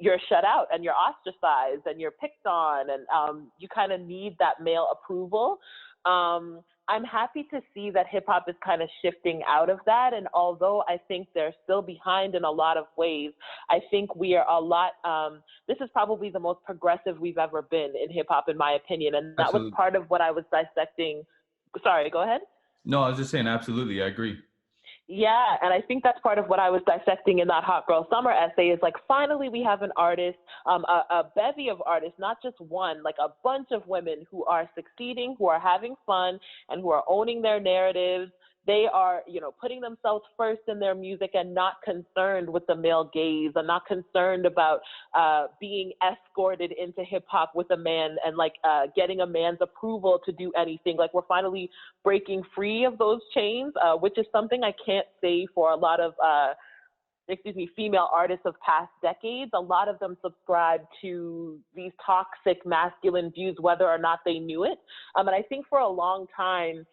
[SPEAKER 2] you're shut out and you're ostracized and you're picked on, and you kind of need that male approval. I'm happy to see that hip hop is kind of shifting out of that. And although I think they're still behind in a lot of ways, I think we are a lot, this is probably the most progressive we've ever been in hip hop, in my opinion. And that was
[SPEAKER 1] absolutely.
[SPEAKER 2] part of what I was dissecting. Sorry, go ahead.
[SPEAKER 1] No, I was just saying, absolutely, I agree.
[SPEAKER 2] Yeah, and I think that's part of what I was dissecting in that Hot Girl Summer essay, is like, finally we have an artist, a bevy of artists, not just one, like a bunch of women who are succeeding, who are having fun, and who are owning their narratives. They are, you know, putting themselves first in their music and not concerned with the male gaze, and not concerned about being escorted into hip hop with a man and like getting a man's approval to do anything. Like, we're finally breaking free of those chains, which is something I can't say for a lot of female artists of past decades. A lot of them subscribe to these toxic masculine views, whether or not they knew it. And I think for a long time,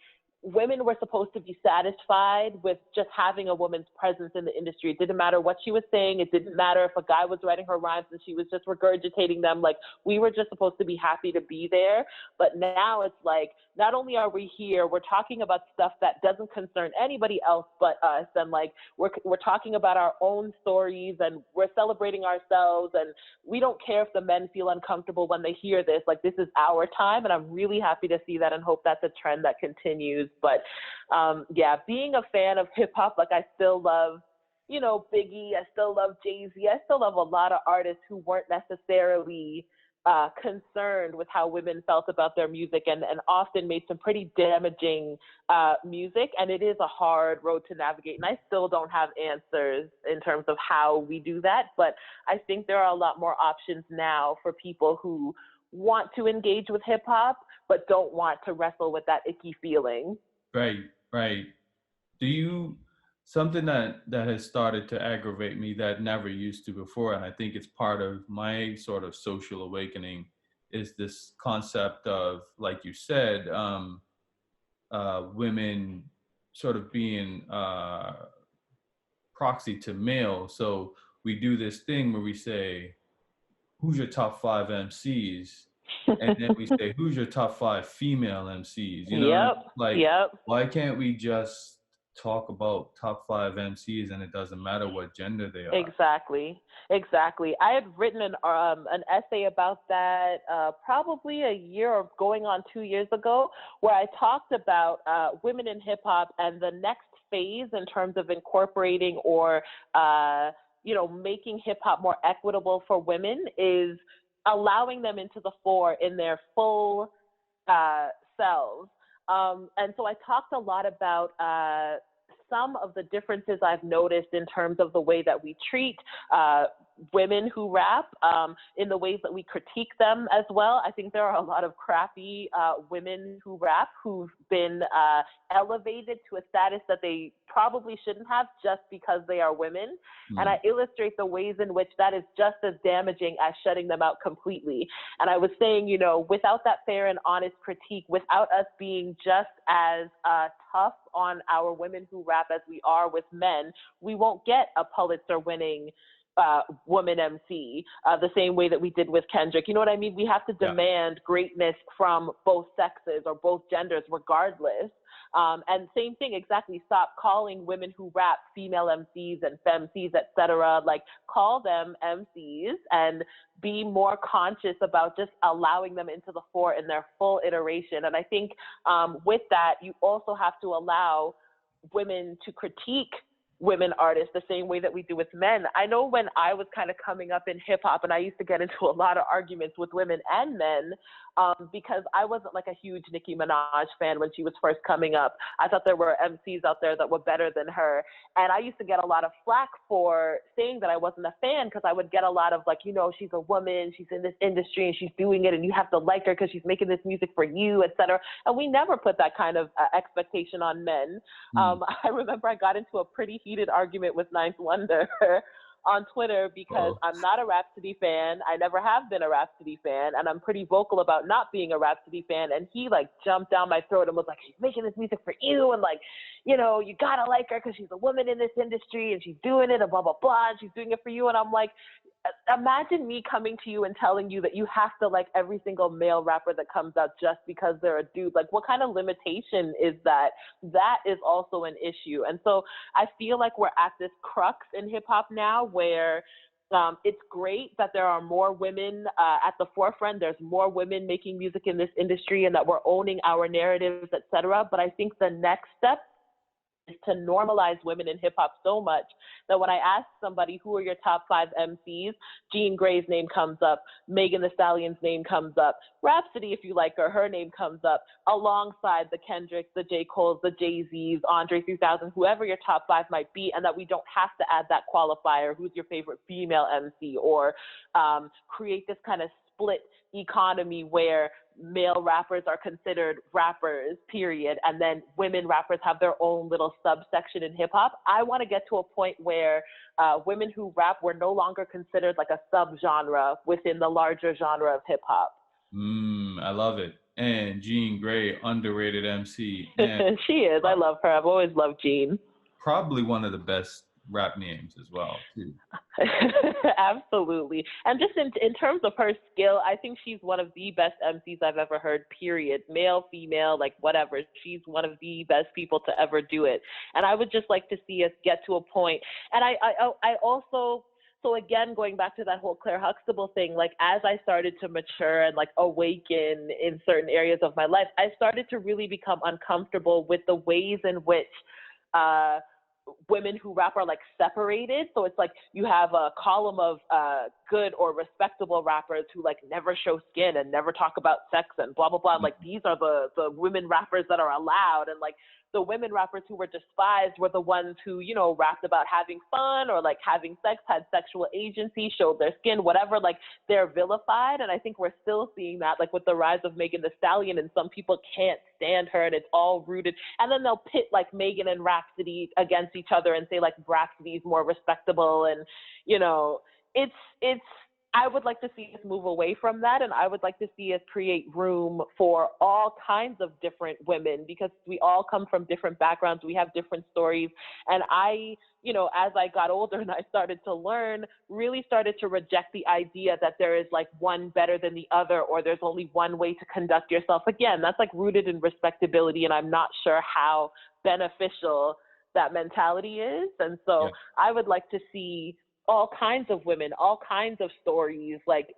[SPEAKER 2] women were supposed to be satisfied with just having a woman's presence in the industry. It didn't matter what she was saying. It didn't matter if a guy was writing her rhymes and she was just regurgitating them. Like, we were just supposed to be happy to be there. But now it's like, not only are we here, we're talking about stuff that doesn't concern anybody else but us. And like, we're talking about our own stories, and we're celebrating ourselves. And we don't care if the men feel uncomfortable when they hear this. Like, this is our time. And I'm really happy to see that, and hope that's a trend that continues. But yeah, being a fan of hip hop, like, I still love, you know, Biggie. I still love Jay-Z. I still love a lot of artists who weren't necessarily concerned with how women felt about their music, and often made some pretty damaging music. And it is a hard road to navigate. And I still don't have answers in terms of how we do that. But I think there are a lot more options now for people who want to engage with hip hop, but don't want to wrestle with that icky feeling.
[SPEAKER 1] Right, right. Do you, something that has started to aggravate me that never used to before, and I think it's part of my sort of social awakening, is this concept of, like you said, women sort of being proxy to male. So we do this thing where we say, who's your top five MCs? And then we say, who's your top five female MCs? You know,
[SPEAKER 2] Yep.
[SPEAKER 1] like,
[SPEAKER 2] Yep.
[SPEAKER 1] why can't we just talk about top five MCs and it doesn't matter what gender they are?
[SPEAKER 2] Exactly. Exactly. I had written an essay about that probably a year or going on 2 years ago, where I talked about women in hip hop, and the next phase in terms of incorporating or you know, making hip hop more equitable for women is allowing them into the fore in their full selves. And so I talked a lot about some of the differences I've noticed in terms of the way that we treat women who rap, in the ways that we critique them as well. I think there are a lot of crappy women who rap who've been elevated to a status that they probably shouldn't have just because they are women. And I illustrate the ways in which that is just as damaging as shutting them out completely. And I was saying, you know, without that fair and honest critique, without us being just as tough on our women who rap as we are with men, we won't get a Pulitzer winning woman MC the same way that we did with Kendrick. You know what I mean? We have to demand greatness from both sexes or both genders regardless. And same thing, exactly. Stop calling women who rap female MCs and femcs, etc. Like, call them MCs and be more conscious about just allowing them into the fore in their full iteration. And I think with that, you also have to allow women to critique women artists the same way that we do with men. I know when I was kind of coming up in hip hop, and I used to get into a lot of arguments with women and men because I wasn't like a huge Nicki Minaj fan when she was first coming up. I thought there were MCs out there that were better than her. And I used to get a lot of flack for saying that I wasn't a fan because I would get a lot of like, you know, she's a woman, she's in this industry and she's doing it and you have to like her because she's making this music for you, etc. And we never put that kind of expectation on men. I remember I got into a pretty heated argument with Ninth Wonder on Twitter because I'm not a Rhapsody fan. I never have been a Rhapsody fan, and I'm pretty vocal about not being a Rhapsody fan. And he like jumped down my throat and was like, she's making this music for you, and like, you know, you gotta like her because she's a woman in this industry and she's doing it and blah, blah, blah, and she's doing it for you. And I'm like, imagine me coming to you and telling you that you have to like every single male rapper that comes out just because they're a dude. Like, what kind of limitation is that? That is also an issue. And so I feel like we're at this crux in hip hop now where it's great that there are more women at the forefront. There's more women making music in this industry and that we're owning our narratives, et cetera. But I think the next step is to normalize women in hip hop so much that when I ask somebody who are your top 5 MCs, Jean Grey's name comes up, Megan Thee Stallion's name comes up, Rhapsody, if you like her, her name comes up, alongside the Kendricks, the J. Cole's, the Jay-Z's, Andre 3000, whoever your top 5 might be, and that we don't have to add that qualifier, who's your favorite female MC, or create this kind of split economy where male rappers are considered rappers, period, and then women rappers have their own little subsection in hip hop. I want to get to a point where women who rap were no longer considered like a subgenre within the larger genre of hip hop.
[SPEAKER 1] I love it. And Jean Grey, underrated MC.
[SPEAKER 2] She is. I love her. I've always loved Jean.
[SPEAKER 1] Probably one of the best rap names as well, too.
[SPEAKER 2] Absolutely. And just in terms of her skill, I think she's one of the best MCs I've ever heard, period. Male, female, like whatever. She's one of the best people to ever do it. And I would just like to see us get to a point. And I also, so again, going back to that whole Claire Huxtable thing, like as I started to mature and like awaken in certain areas of my life, I started to really become uncomfortable with the ways in which women who rap are like separated. So it's like you have a column of good or respectable rappers who like never show skin and never talk about sex and blah, blah, blah. And, like, these are the women rappers that are allowed. And like the women rappers who were despised were the ones who, you know, rapped about having fun or like having sex, had sexual agency, showed their skin, whatever, like they're vilified. And I think we're still seeing that, like with the rise of Megan Thee Stallion, and some people can't stand her and it's all rooted. And then they'll pit like Megan and Rhapsody against each other and say like Rhapsody's more respectable. And, you know, it's, I would like to see us move away from that, and I would like to see us create room for all kinds of different women, because we all come from different backgrounds, we have different stories, and I, you know, as I got older and I started to learn, really started to reject the idea that there is like one better than the other, or there's only one way to conduct yourself. Again, that's like rooted in respectability, and I'm not sure how beneficial that mentality is. And so I would like to see all kinds of women, all kinds of stories. Like,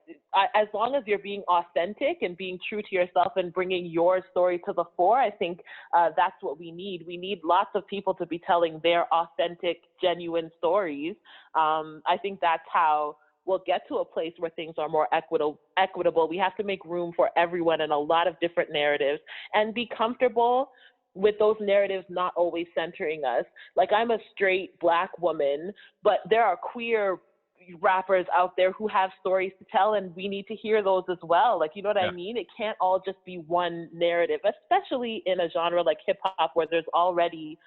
[SPEAKER 2] as long as you're being authentic and being true to yourself and bringing your story to the fore, I think that's what we need. We need lots of people to be telling their authentic, genuine stories. I think that's how we'll get to a place where things are more equitable. We have to make room for everyone and a lot of different narratives, and be comfortable with those narratives not always centering us. Like, I'm a straight Black woman, but there are queer, rappers out there who have stories to tell, and we need to hear those as well. Like, you know what I
[SPEAKER 1] Yeah.
[SPEAKER 2] mean? It can't all just be one narrative, especially in a genre like hip hop where there's already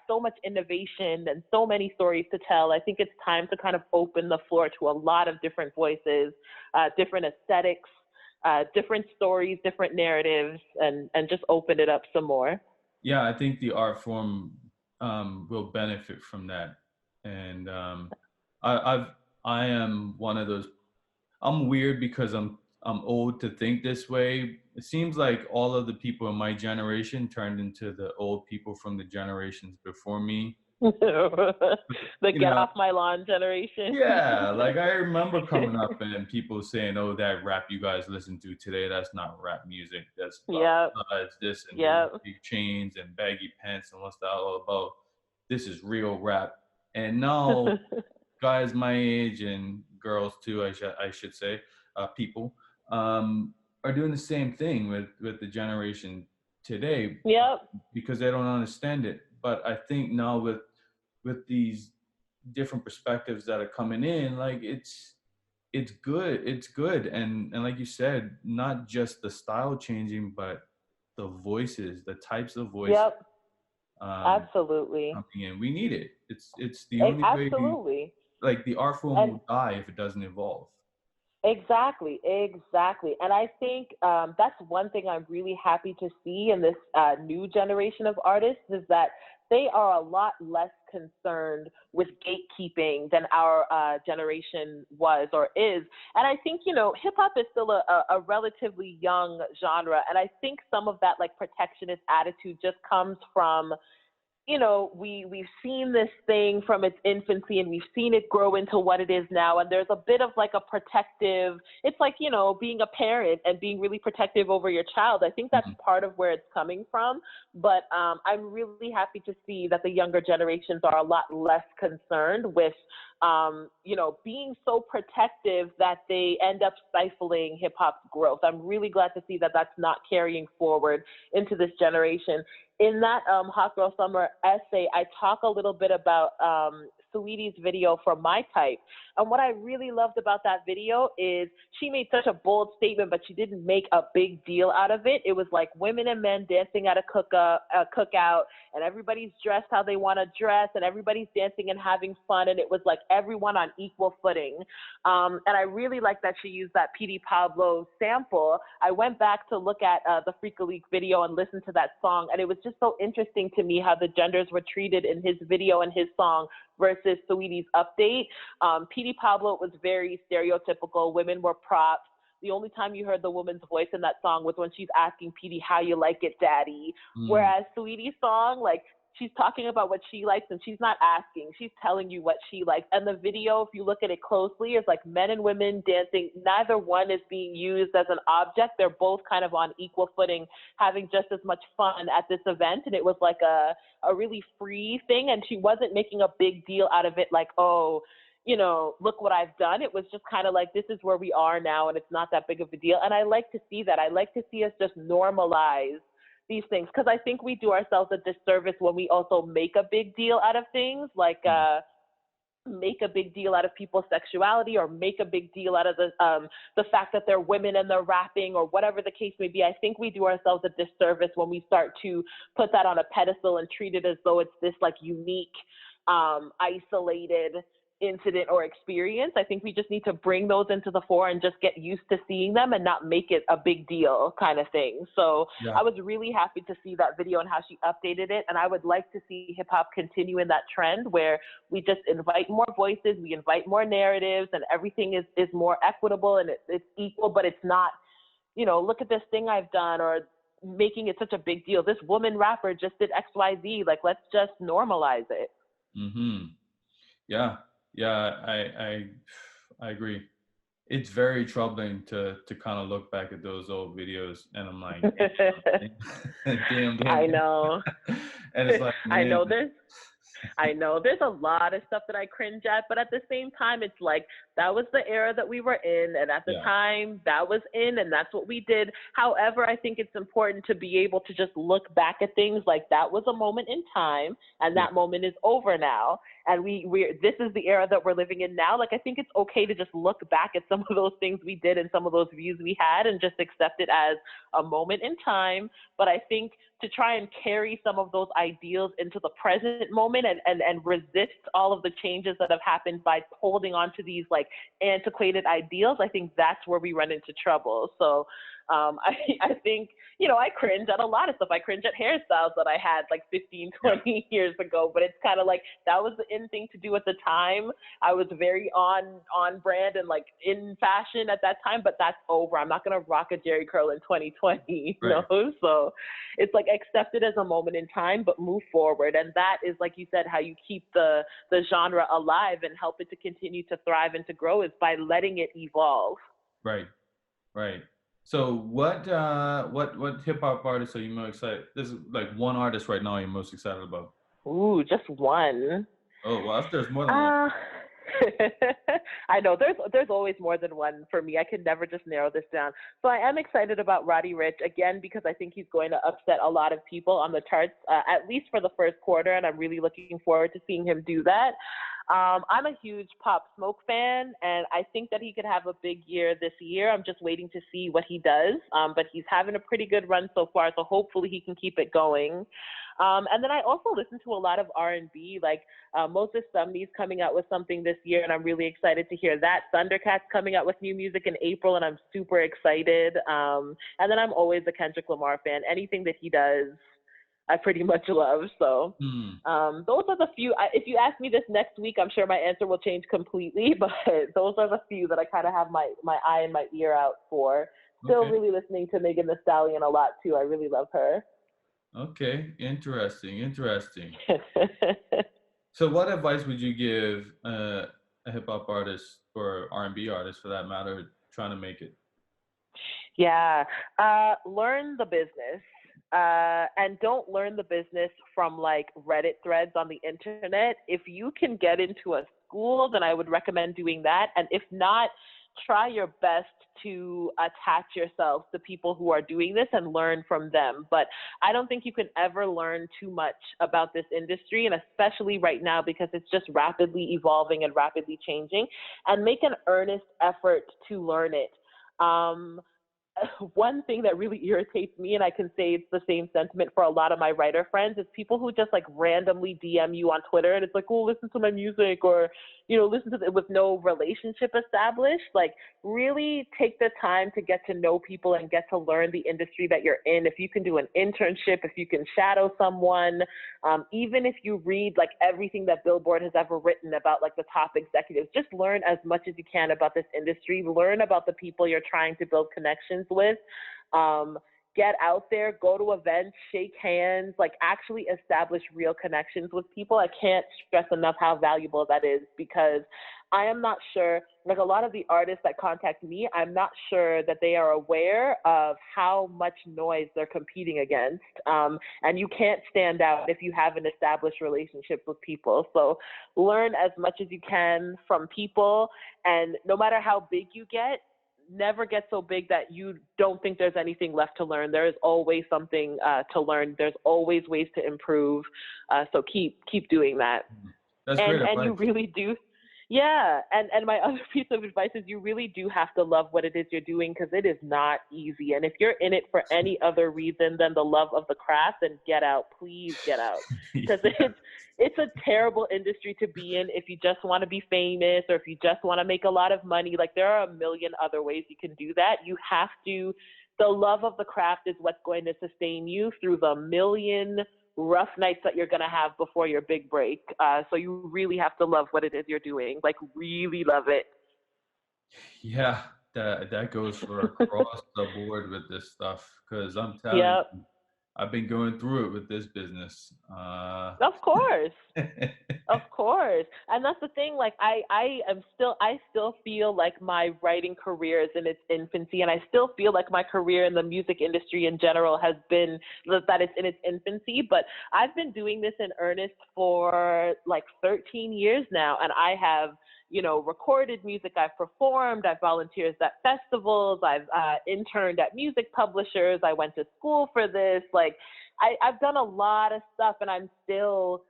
[SPEAKER 2] so much innovation and so many stories to tell. I think it's time to kind of open the floor to a lot of different voices, different aesthetics, different stories, different narratives, and just open it up some more.
[SPEAKER 1] Yeah, I think the art form will benefit from that. And I, I've I am one of those. I'm weird because I'm old to think this way. It seems like all of the people in my generation turned into the old people from the generations before me.
[SPEAKER 2] The
[SPEAKER 1] You
[SPEAKER 2] get
[SPEAKER 1] know,
[SPEAKER 2] off my lawn generation.
[SPEAKER 1] yeah, like I remember coming up and people saying, "Oh, that rap you guys listen to today, that's not rap music. That's blah
[SPEAKER 2] Yep,
[SPEAKER 1] blah blah. It's this and
[SPEAKER 2] yep.
[SPEAKER 1] big chains and baggy pants and what's that all about? This is real rap." And now, guys my age and girls too, I should say, people are doing the same thing with the generation today
[SPEAKER 2] Yep.
[SPEAKER 1] because they don't understand it. But I think now with these different perspectives that are coming in, like it's good, and like you said, not just the style changing, but the voices, the types of voices
[SPEAKER 2] Yep.
[SPEAKER 1] um,
[SPEAKER 2] Absolutely.
[SPEAKER 1] coming in. We need it. It's the only way.
[SPEAKER 2] Absolutely.
[SPEAKER 1] Like the art form
[SPEAKER 2] And
[SPEAKER 1] will die if it doesn't evolve.
[SPEAKER 2] exactly, exactly. And I think that's one thing I'm really happy to see in this new generation of artists is that they are a lot less concerned with gatekeeping than our generation was or is. And I think, you know, hip hop is still a relatively young genre. And I think some of that like protectionist attitude just comes from, you know, we've seen this thing from its infancy and we've seen it grow into what it is now. And there's a bit of like a protective, it's like, you know, being a parent and being really protective over your child. I think that's
[SPEAKER 1] Mhm.
[SPEAKER 2] part of where it's coming from. But I'm really happy to see that the younger generations are a lot less concerned with, you know, being so protective that they end up stifling hip hop's growth. I'm really glad to see that that's not carrying forward into this generation. In that Hot Girl Summer essay, I talk a little bit about Saweetie's video for My Type. And what I really loved about that video is she made such a bold statement, but she didn't make a big deal out of it. It was like women and men dancing at a cookout, and everybody's dressed how they want to dress, and everybody's dancing and having fun, and it was like everyone on equal footing. And I really like that she used that PD Pablo sample. I went back to look at the Freaka League video and listen to that song, and it was just so interesting to me how the genders were treated in his video and his song versus Saweetie's update. PD Pablo was very stereotypical. Women were props. The only time you heard the woman's voice in that song was when she's asking PD, "How you like it, daddy?"
[SPEAKER 1] Mm.
[SPEAKER 2] Whereas Saweetie's song, like, she's talking about what she likes and she's not asking. She's telling you what she likes. And the video, if you look at it closely, is like men and women dancing. Neither one is being used as an object. They're both kind of on equal footing, having just as much fun at this event. And it was like a really free thing. And she wasn't making a big deal out of it, like, oh, you know, look what I've done. It was just kind of like, this is where we are now, and it's not that big of a deal. And I like to see that. I like to see us just normalize these things, because I think we do ourselves a disservice when we also make a big deal out of things, like make a big deal out of people's sexuality, or make a big deal out of the fact that they're women and they're rapping, or whatever the case may be. I think we do ourselves a disservice when we start to put that on a pedestal and treat it as though it's this like unique, isolated incident or experience. I think we just need to bring those into the fore and just get used to seeing them and not make it a big deal kind of thing. So
[SPEAKER 1] Yeah.
[SPEAKER 2] I was really happy to see that video and how she updated it. And I would like to see hip hop continue in that trend where we just invite more voices, we invite more narratives, and everything is more equitable and it's equal, but it's not, you know, look at this thing I've done, or making it such a big deal. This woman rapper just did XYZ. Like, let's just normalize it.
[SPEAKER 1] Mm-hmm. Yeah. Yeah. I agree. It's very troubling to kind of look back at those old videos, and I'm like, damn, damn,
[SPEAKER 2] I
[SPEAKER 1] damn.
[SPEAKER 2] know.
[SPEAKER 1] And it's like,
[SPEAKER 2] I
[SPEAKER 1] man,
[SPEAKER 2] know there's a lot of stuff that I cringe at, but at the same time, it's like that was the era that we were in, and at the
[SPEAKER 1] yeah,
[SPEAKER 2] time that was in, and that's what we did. However, I think it's important to be able to just look back at things like that was a moment in time, and
[SPEAKER 1] yeah,
[SPEAKER 2] that moment is over now. and this is the era that we're living in now. Like, I think it's okay to just look back at some of those things we did and some of those views we had and just accept it as a moment in time. But I think to try and carry some of those ideals into the present moment and resist all of the changes that have happened by holding on to these like antiquated ideals, I think that's where we run into trouble. So I think, I cringe at a lot of stuff. I cringe at hairstyles that I had like 15, 20 years ago, but it's kind of like that was the in thing to do at the time. I was very on brand and like in fashion at that time, but that's over. I'm not going to rock a Jerry curl in 2020,
[SPEAKER 1] Right.
[SPEAKER 2] So it's like accept it as a moment in time, but move forward. And that is, like you said, how you keep the genre alive and help it to continue to thrive and to grow is by letting it evolve.
[SPEAKER 1] Right. Right. So what hip hop artists are you most excited? This is like one artist right now you're most excited about.
[SPEAKER 2] Ooh, just one.
[SPEAKER 1] Oh, well, if there's more than one.
[SPEAKER 2] I know there's always more than one for me. I can never just narrow this down. So I am excited about Roddy Ricch again because I think he's going to upset a lot of people on the charts, at least for the first quarter, and I'm really looking forward to seeing him do that. I'm a huge Pop Smoke fan, and I think that he could have a big year this year. I'm just waiting to see what he does, but he's having a pretty good run so far, so hopefully he can keep it going. And then I also listen to a lot of R&B, like Moses Sumney's coming out with something this year, and I'm really excited to hear that. Thundercat's coming out with new music in April, and I'm super excited. And then I'm always a Kendrick Lamar fan. Anything that he does, I pretty much love. So those are the few. If you ask me this next week, I'm sure my answer will change completely, but those are the few that I kind of have my eye and my ear out for. Still really listening to Megan Thee Stallion a lot, too. I really love her.
[SPEAKER 1] Okay, interesting. So what advice would you give a hip hop artist or R&B artist for that matter trying to make it?
[SPEAKER 2] Yeah, learn the business. And don't learn the business from like Reddit threads on the internet. If you can get into a school, then I would recommend doing that. And if not, try your best to attach yourself to people who are doing this and learn from them. But I don't think you can ever learn too much about this industry, and especially right now because it's just rapidly evolving and rapidly changing, and make an earnest effort to learn it. One thing that really irritates me, and I can say it's the same sentiment for a lot of my writer friends, is people who just like randomly DM you on Twitter and it's like, oh, listen to my music, or, listen to it with no relationship established. Like, really take the time to get to know people and get to learn the industry that you're in. If you can do an internship, if you can shadow someone, even if you read like everything that Billboard has ever written about like the top executives, just learn as much as you can about this industry. Learn about the people you're trying to build connections with. Get out there, go to events, shake hands, like actually establish real connections with people. I can't stress enough how valuable that is, because I am not sure, like a lot of the artists that contact me, I'm not sure that they are aware of how much noise they're competing against. And you can't stand out if you have an established relationship with people. So learn as much as you can from people, and no matter how big you get, never get so big that you don't think there's anything left to learn. There is always something to learn. There's always ways to improve. So keep doing that.
[SPEAKER 1] That's great advice.
[SPEAKER 2] And you really do. Yeah. And my other piece of advice is you really do have to love what it is you're doing, because it is not easy. And if you're in it for any other reason than the love of the craft, then get out. Please get out. Because it's a terrible industry to be in if you just want to be famous or if you just want to make a lot of money. Like, there are a million other ways you can do that. You have to, the love of the craft is what's going to sustain you through the million rough nights that you're going to have before your big break. So you really have to love what it is you're doing, like really love it.
[SPEAKER 1] Yeah, that goes for across the board with this stuff, because I'm telling you, I've been going through it with this business.
[SPEAKER 2] Of course. Of course. And that's the thing, like I still feel like my writing career is in its infancy, and I still feel like my career in the music industry in general has been that it's in its infancy, but I've been doing this in earnest for like 13 years now, and I have recorded music, I've performed, I've volunteered at festivals, I've interned at music publishers, I went to school for this. Like, I've done a lot of stuff, and I'm still,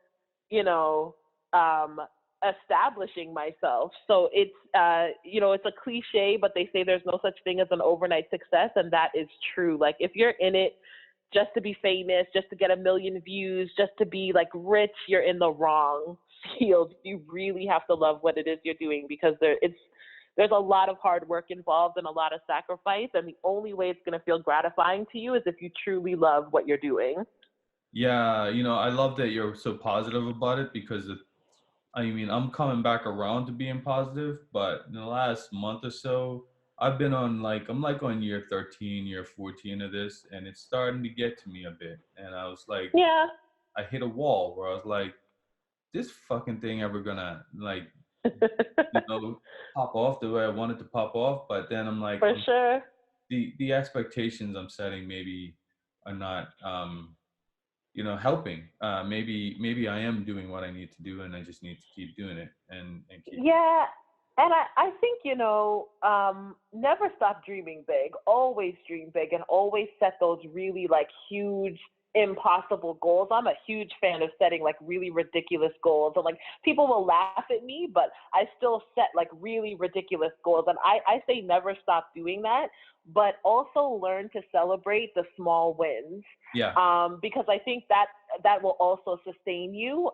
[SPEAKER 2] establishing myself. So it's, it's a cliche, but they say there's no such thing as an overnight success. And that is true. Like if you're in it just to be famous, just to get 1 million views, just to be like rich, you're in the wrong field. You really have to love what it is you're doing, because there's a lot of hard work involved and a lot of sacrifice. And the only way it's going to feel gratifying to you is if you truly love what you're doing.
[SPEAKER 1] Yeah, I love that you're so positive about it, because I'm coming back around to being positive, but in the last month or so, I've been on I'm on year 13, year 14 of this, and it's starting to get to me a bit. And I was like,
[SPEAKER 2] yeah,
[SPEAKER 1] I hit a wall where I was like, this fucking thing ever gonna pop off the way I wanted to pop off? But then I'm like,
[SPEAKER 2] for sure.
[SPEAKER 1] The expectations I'm setting maybe are not helping. Maybe I am doing what I need to do, and I just need to keep doing it and keep.
[SPEAKER 2] Yeah. And I think, never stop dreaming big. Always dream big, and always set those really huge, impossible goals. I'm a huge fan of setting really ridiculous goals. And people will laugh at me, but I still set really ridiculous goals. And I say never stop doing that, but also learn to celebrate the small wins.
[SPEAKER 1] Yeah.
[SPEAKER 2] Because I think that will also sustain you.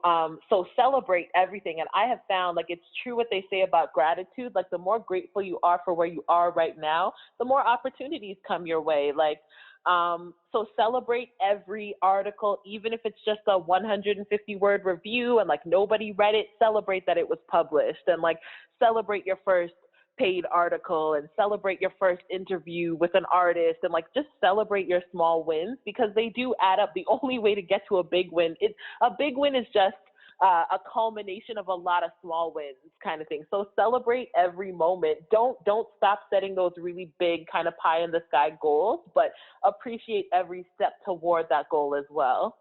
[SPEAKER 2] So celebrate everything. And I have found it's true what they say about gratitude. The more grateful you are for where you are right now, the more opportunities come your way. So celebrate every article, even if it's just a 150-word review and nobody read it. Celebrate that it was published, and celebrate your first paid article, and celebrate your first interview with an artist, and just celebrate your small wins, because they do add up. The only way to get to a big win is just a culmination of a lot of small wins, kind of thing. So celebrate every moment. Don't stop setting those really big kind of pie in the sky goals, but appreciate every step toward that goal as well.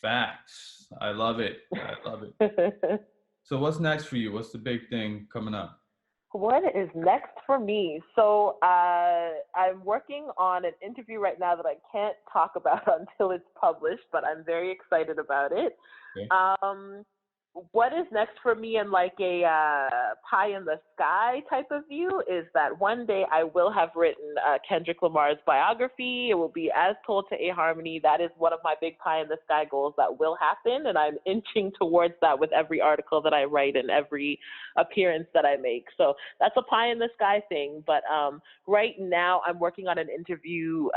[SPEAKER 1] Facts. I love it. So what's next for you? What's the big thing coming up?
[SPEAKER 2] What is next for me? So I'm working on an interview right now that I can't talk about until it's published, but I'm very excited about it. Okay. What is next for me in a pie in the sky type of view is that one day I will have written Kendrick Lamar's biography. It will be as told to eHarmony. That is one of my big pie in the sky goals that will happen, and I'm inching towards that with every article that I write and every appearance that I make. So that's a pie in the sky thing. But right now I'm working on an interview.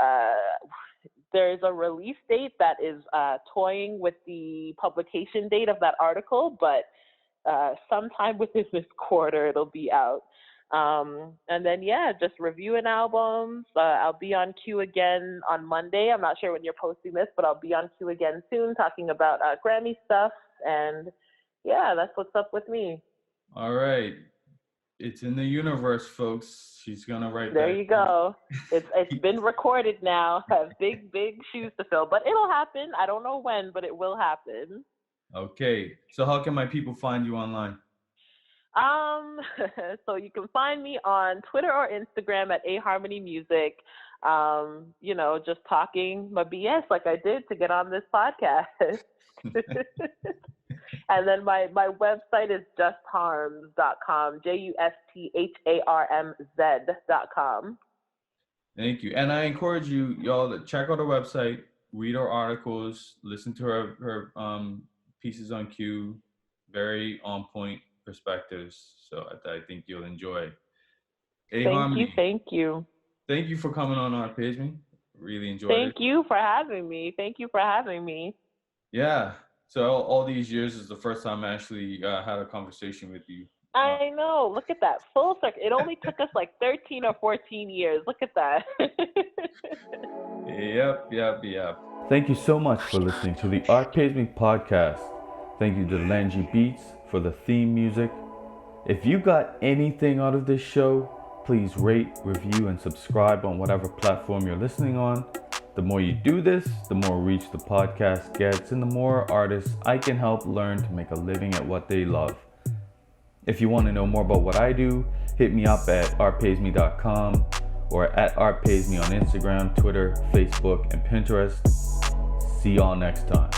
[SPEAKER 2] There's a release date that is toying with the publication date of that article, but sometime within this quarter it'll be out. And then, just reviewing albums. I'll be on Q again on Monday. I'm not sure when you're posting this, but I'll be on Q again soon talking about Grammy stuff. And that's what's up with me.
[SPEAKER 1] All right. It's in the universe, folks. She's gonna write
[SPEAKER 2] there
[SPEAKER 1] that.
[SPEAKER 2] You go. It's been recorded now. I have big shoes to fill, but it'll happen. I don't know when, but it will happen.
[SPEAKER 1] Okay. So how can my people find you online?
[SPEAKER 2] So you can find me on Twitter or Instagram at eHarmony Music. Just talking my BS like I did to get on this podcast. And then my website is justharms.com, JUSTHARMZ.com.
[SPEAKER 1] Thank you. And I encourage y'all to check out her website, read her articles, listen to her pieces on Q, very on point perspectives. So I think you'll enjoy.
[SPEAKER 2] Thank you.
[SPEAKER 1] Thank you for coming on Art Pays Me. Really enjoyed it.
[SPEAKER 2] Thank you for having me.
[SPEAKER 1] Yeah. So all these years is the first time I actually had a conversation with you.
[SPEAKER 2] I know. Look at that. Full circle. It only took us 13 or 14 years. Look at that.
[SPEAKER 1] Yep. Thank you so much for listening to the Art Pays Me podcast. Thank you to Langy Beats for the theme music. If you got anything out of this show, please rate, review, and subscribe on whatever platform you're listening on. The more you do this, the more reach the podcast gets, and the more artists I can help learn to make a living at what they love. If you want to know more about what I do, hit me up at artpaysme.com or at artpaysme on Instagram, Twitter, Facebook, and Pinterest. See y'all next time.